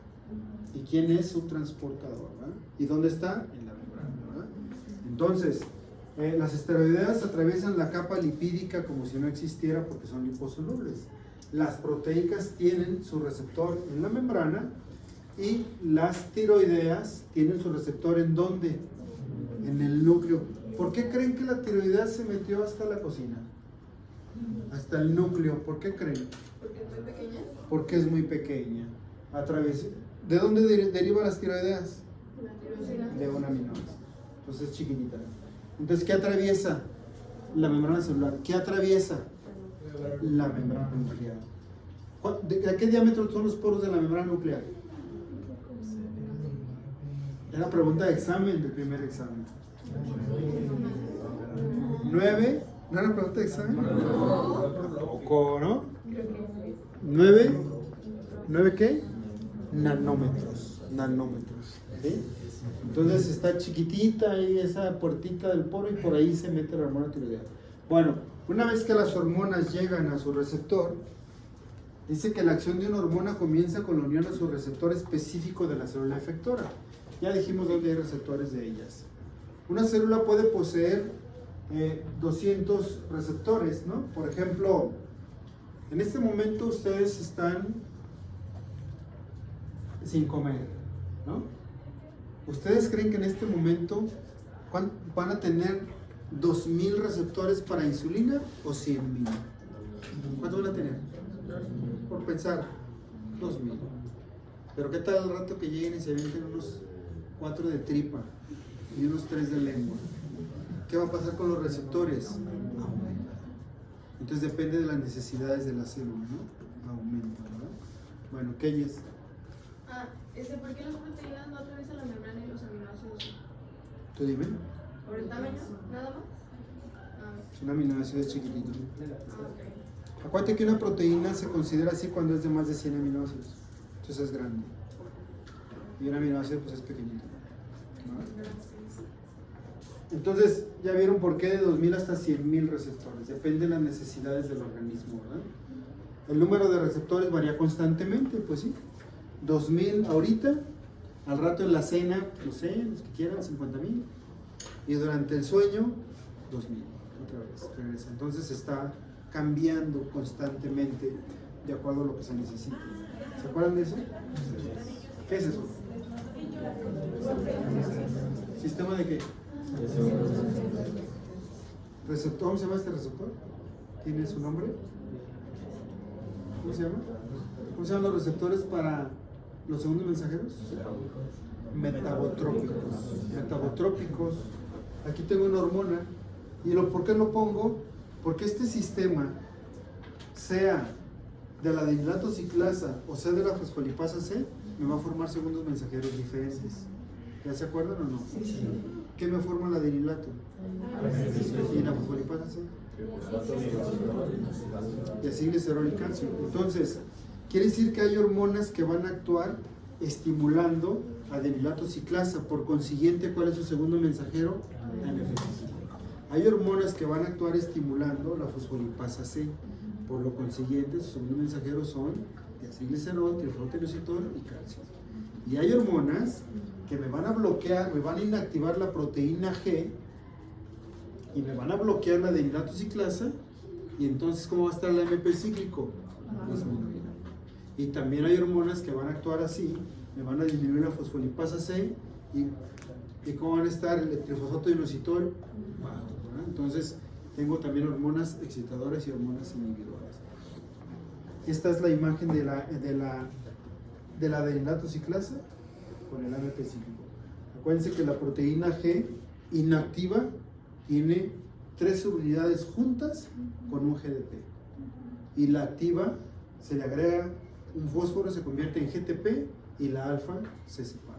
¿Y quién es su transportador? ¿Verdad? ¿Y dónde está? En la membrana, ¿verdad? Entonces, las esteroideas atraviesan la capa lipídica como si no existiera porque son liposolubles. Las proteicas tienen su receptor en la membrana y las tiroideas tienen su receptor ¿en dónde? En el núcleo. ¿Por qué creen que la tiroidea se metió hasta la cocina? Hasta el núcleo. ¿Por qué creen? Porque es muy pequeña. Porque es muy pequeña. ¿De dónde derivan las tiroideas? La tirosina. De un aminoácido. Entonces es chiquitita. Entonces, ¿qué atraviesa? La membrana celular. ¿Qué atraviesa? La membrana nuclear. ¿De qué diámetro son los poros de la membrana nuclear? Es la pregunta de examen, del primer examen. 9. ¿No era pregunta de examen? Poco, ¿no? 9. ¿9 qué? Nanómetros. ¿Sí? Entonces está chiquitita ahí esa puertita del poro y por ahí se mete la hormona tiroidea. Bueno, una vez que las hormonas llegan a su receptor, dice que la acción de una hormona comienza con la unión a su receptor específico de la célula efectora. Ya dijimos dónde hay receptores de ellas. Una célula puede poseer 200 receptores, ¿no? Por ejemplo, en este momento ustedes están sin comer, ¿no? ¿Ustedes creen que en este momento van a tener 2000 receptores para insulina o 100,000? ¿Cuántos van a tener? Por pensar, 2000. Pero ¿qué tal el rato que lleguen y se avienten unos 4 de tripa y unos 3 de lengua? ¿Qué va a pasar con los receptores? Aumenta. Entonces depende de las necesidades de la célula, ¿no? Aumenta, ¿verdad? Bueno, ¿qué es? ¿Por qué las proteínas no atraviesan la membrana y los aminoácidos? ¿Tú dime? ¿Por el tamaño? ¿Nada más? Es un aminoácido chiquitito. Ok. Acuérdate que una proteína se considera así cuando es de más de 100 aminoácidos. Entonces es grande. Y un aminoácido pues es pequeñito, ¿no? Entonces ya vieron por qué de 2000 hasta 100,000 receptores. Depende de las necesidades del organismo, ¿verdad? El número de receptores varía constantemente, pues sí. 2000 ahorita, al rato en la cena, no sé, los que quieran, 50,000. Y durante el sueño, 2000. Otra vez, regresa. Entonces está cambiando constantemente de acuerdo a lo que se necesita. ¿Se acuerdan de eso? ¿Qué es eso? ¿Sistema de qué? ¿Receptor? ¿Cómo se llama este receptor? ¿Tiene su nombre? ¿Cómo se llama? ¿Cómo se llaman los receptores para los segundos mensajeros? Metabotrópicos. Metabotrópicos. Aquí tengo una hormona. ¿Y por qué lo pongo? Porque este sistema, sea de la adenilato ciclasa o sea de la fosfolipasa C, me va a formar segundos mensajeros diferentes. ¿Ya se acuerdan o no? Sí. ¿Qué me forma la adenilato? ¿Y la fosfolipasa C? Y así glicerol y calcio. Entonces, quiere decir que hay hormonas que van a actuar estimulando adenilato ciclasa. Por consiguiente, ¿cuál es su segundo mensajero? Hay hormonas que van a actuar estimulando la fosfolipasa C. Por lo consiguiente, sus segundos mensajeros son diacilglicerol, trifluoroinositol y calcio. Y hay hormonas que me van a bloquear, me van a inactivar la proteína G y me van a bloquear la adenilato ciclasa. Y entonces, ¿cómo va a estar el AMP cíclico? Disminuida. Y también hay hormonas que van a actuar así, me van a disminuir la fosfolipasa C y ¿cómo van a estar el trifosfato-inositol? Bajo, ¿verdad? Entonces tengo también hormonas excitadoras y hormonas inhibidoras. Esta es la imagen de la adenilato ciclasa con el AMP cíclico. Acuérdense que la proteína G inactiva tiene 3 subunidades juntas con un GDP. Y la activa se le agrega un fósforo, se convierte en GTP y la alfa se separa.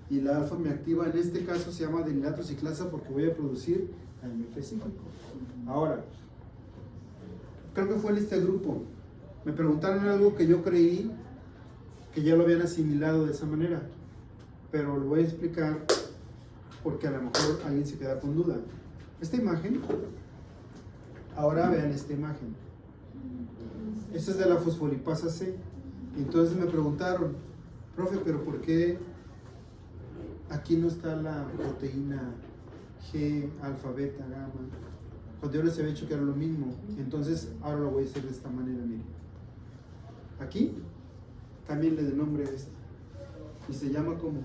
Y la alfa me activa, en este caso se llama adenilato ciclasa porque voy a producir AMP cíclico. Ahora, creo que fue en este grupo. Me preguntaron algo que yo creí que ya lo habían asimilado de esa manera. pero lo voy a explicar porque a lo mejor alguien se queda con duda. Esta imagen, ahora vean esta imagen. Esta es de la fosfolipasa C. Entonces me preguntaron, profe, pero ¿por qué aquí no está la proteína G, alfa, beta, gamma? Cuando yo les había dicho que era lo mismo. Entonces ahora lo voy a hacer de esta manera, miren. Aquí, cámbienle de nombre a esta. Y se llama como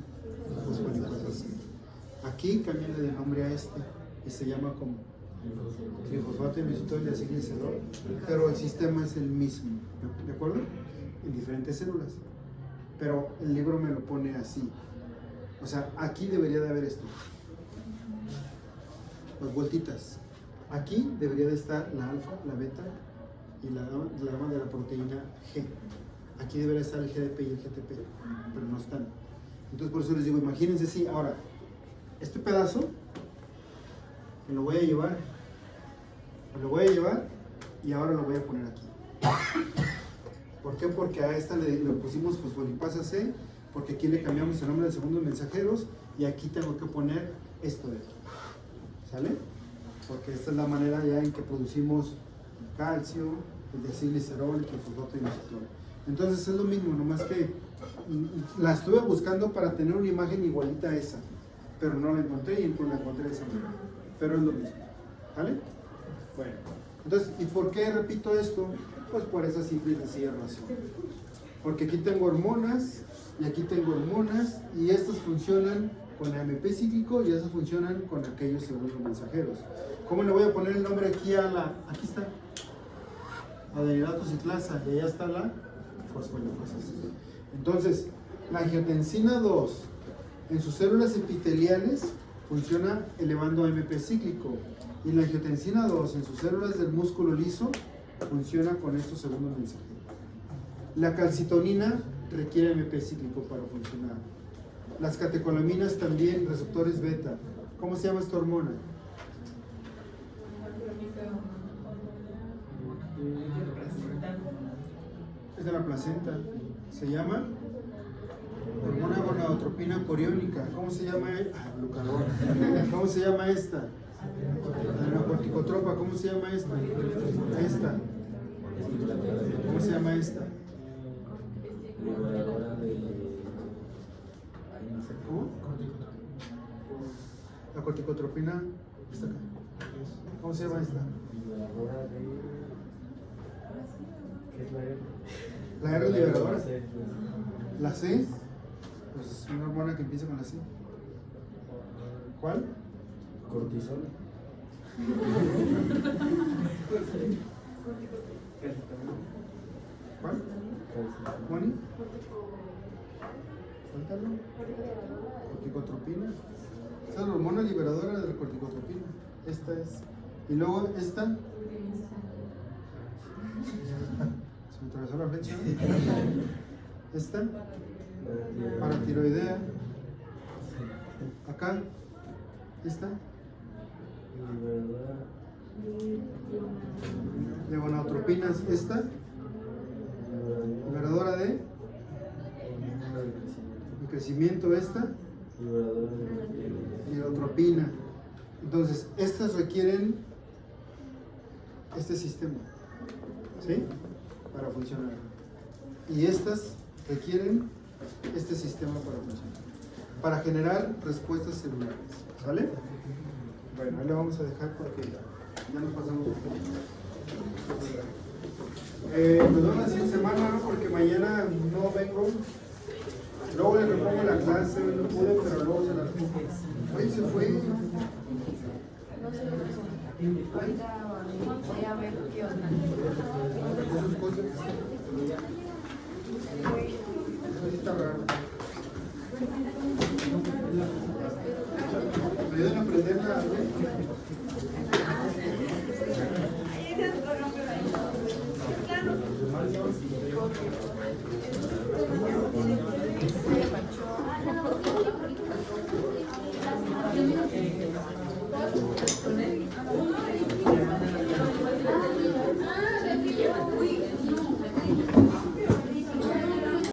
fosfolipasa C. Aquí, cámbienle de nombre a este. Y se llama como trifosfato inositol de acilglicerol. Pero el sistema es el mismo, ¿de acuerdo? En diferentes células. Pero el libro me lo pone así. O sea, aquí debería de haber esto. Las vueltitas. Aquí debería de estar la alfa, la beta y la gamma de la proteína G. Aquí debería estar el GDP y el GTP, pero no están. Entonces por eso les digo, imagínense si ahora este pedazo me lo voy a llevar y ahora lo voy a poner aquí. ¿Por qué? Porque a esta le pusimos fosfolipasa C, porque aquí le cambiamos el nombre de segundos mensajeros y aquí tengo que poner esto de aquí. ¿Sale? Porque esta es la manera ya en que producimos calcio, el deacilglicerol, el trifosfato inositol. Entonces es lo mismo, nomás que la estuve buscando para tener una imagen igualita a esa, pero no la encontré y la encontré de esa manera. Pero es lo mismo. ¿Vale? Bueno. Entonces, ¿y por qué repito esto? Pues por esa simple y sencilla razón. Porque aquí tengo hormonas y aquí tengo hormonas y estas funcionan con AMP cíclico y esas funcionan con aquellos segundos mensajeros. ¿Cómo le voy a poner el nombre aquí a la... Aquí está. Adenirato ciclasa y allá está la fosfolipasa C. Entonces, la angiotensina 2 en sus células epiteliales funciona elevando AMP cíclico y la angiotensina 2 en sus células del músculo liso funciona con estos segundos mensajeros. La calcitonina requiere AMP cíclico para funcionar. Las catecolaminas también, receptores beta. ¿Cómo se llama esta hormona? Es de la placenta. Se llama hormona gonadotropina coriónica. ¿Cómo se llama? Glucagón. ¿Cómo se llama esta? Adrenocorticotropa. ¿Cómo se llama esta? Esta. ¿Cómo se llama esta? ¿Cómo? La corticotropina está acá. ¿Cómo se llama esta? La R liberadora. La C, pues una hormona que empieza con la C. ¿Cuál? Cortisol. ¿Cuál? ¿Moni? Cuéntalo. Corticotropina. Esta es la hormona liberadora de la corticotropina. Esta es. Y luego esta. Se me atravesó la flecha. Esta. Paratiroidea. Acá. Esta. De gonadotropinas. Esta. Liberadora de crecimiento. Esta. Hidrotropina. Entonces, estas requieren este sistema, ¿sí? Para funcionar. Y estas requieren este sistema para funcionar. Para generar respuestas celulares, ¿vale? Bueno, ahí lo vamos a dejar porque ya nos pasamos un poco. Nos vemos la siguiente semana, ¿no? Porque mañana no vengo. Luego le repongo la clase, no pude, pero luego se la repongo. Hoy se fue. No sé lo que son. Ahorita voy a ver qué onda. Esas cosas. Eso sí está raro. ¿Me ayudan a aprender la Con él.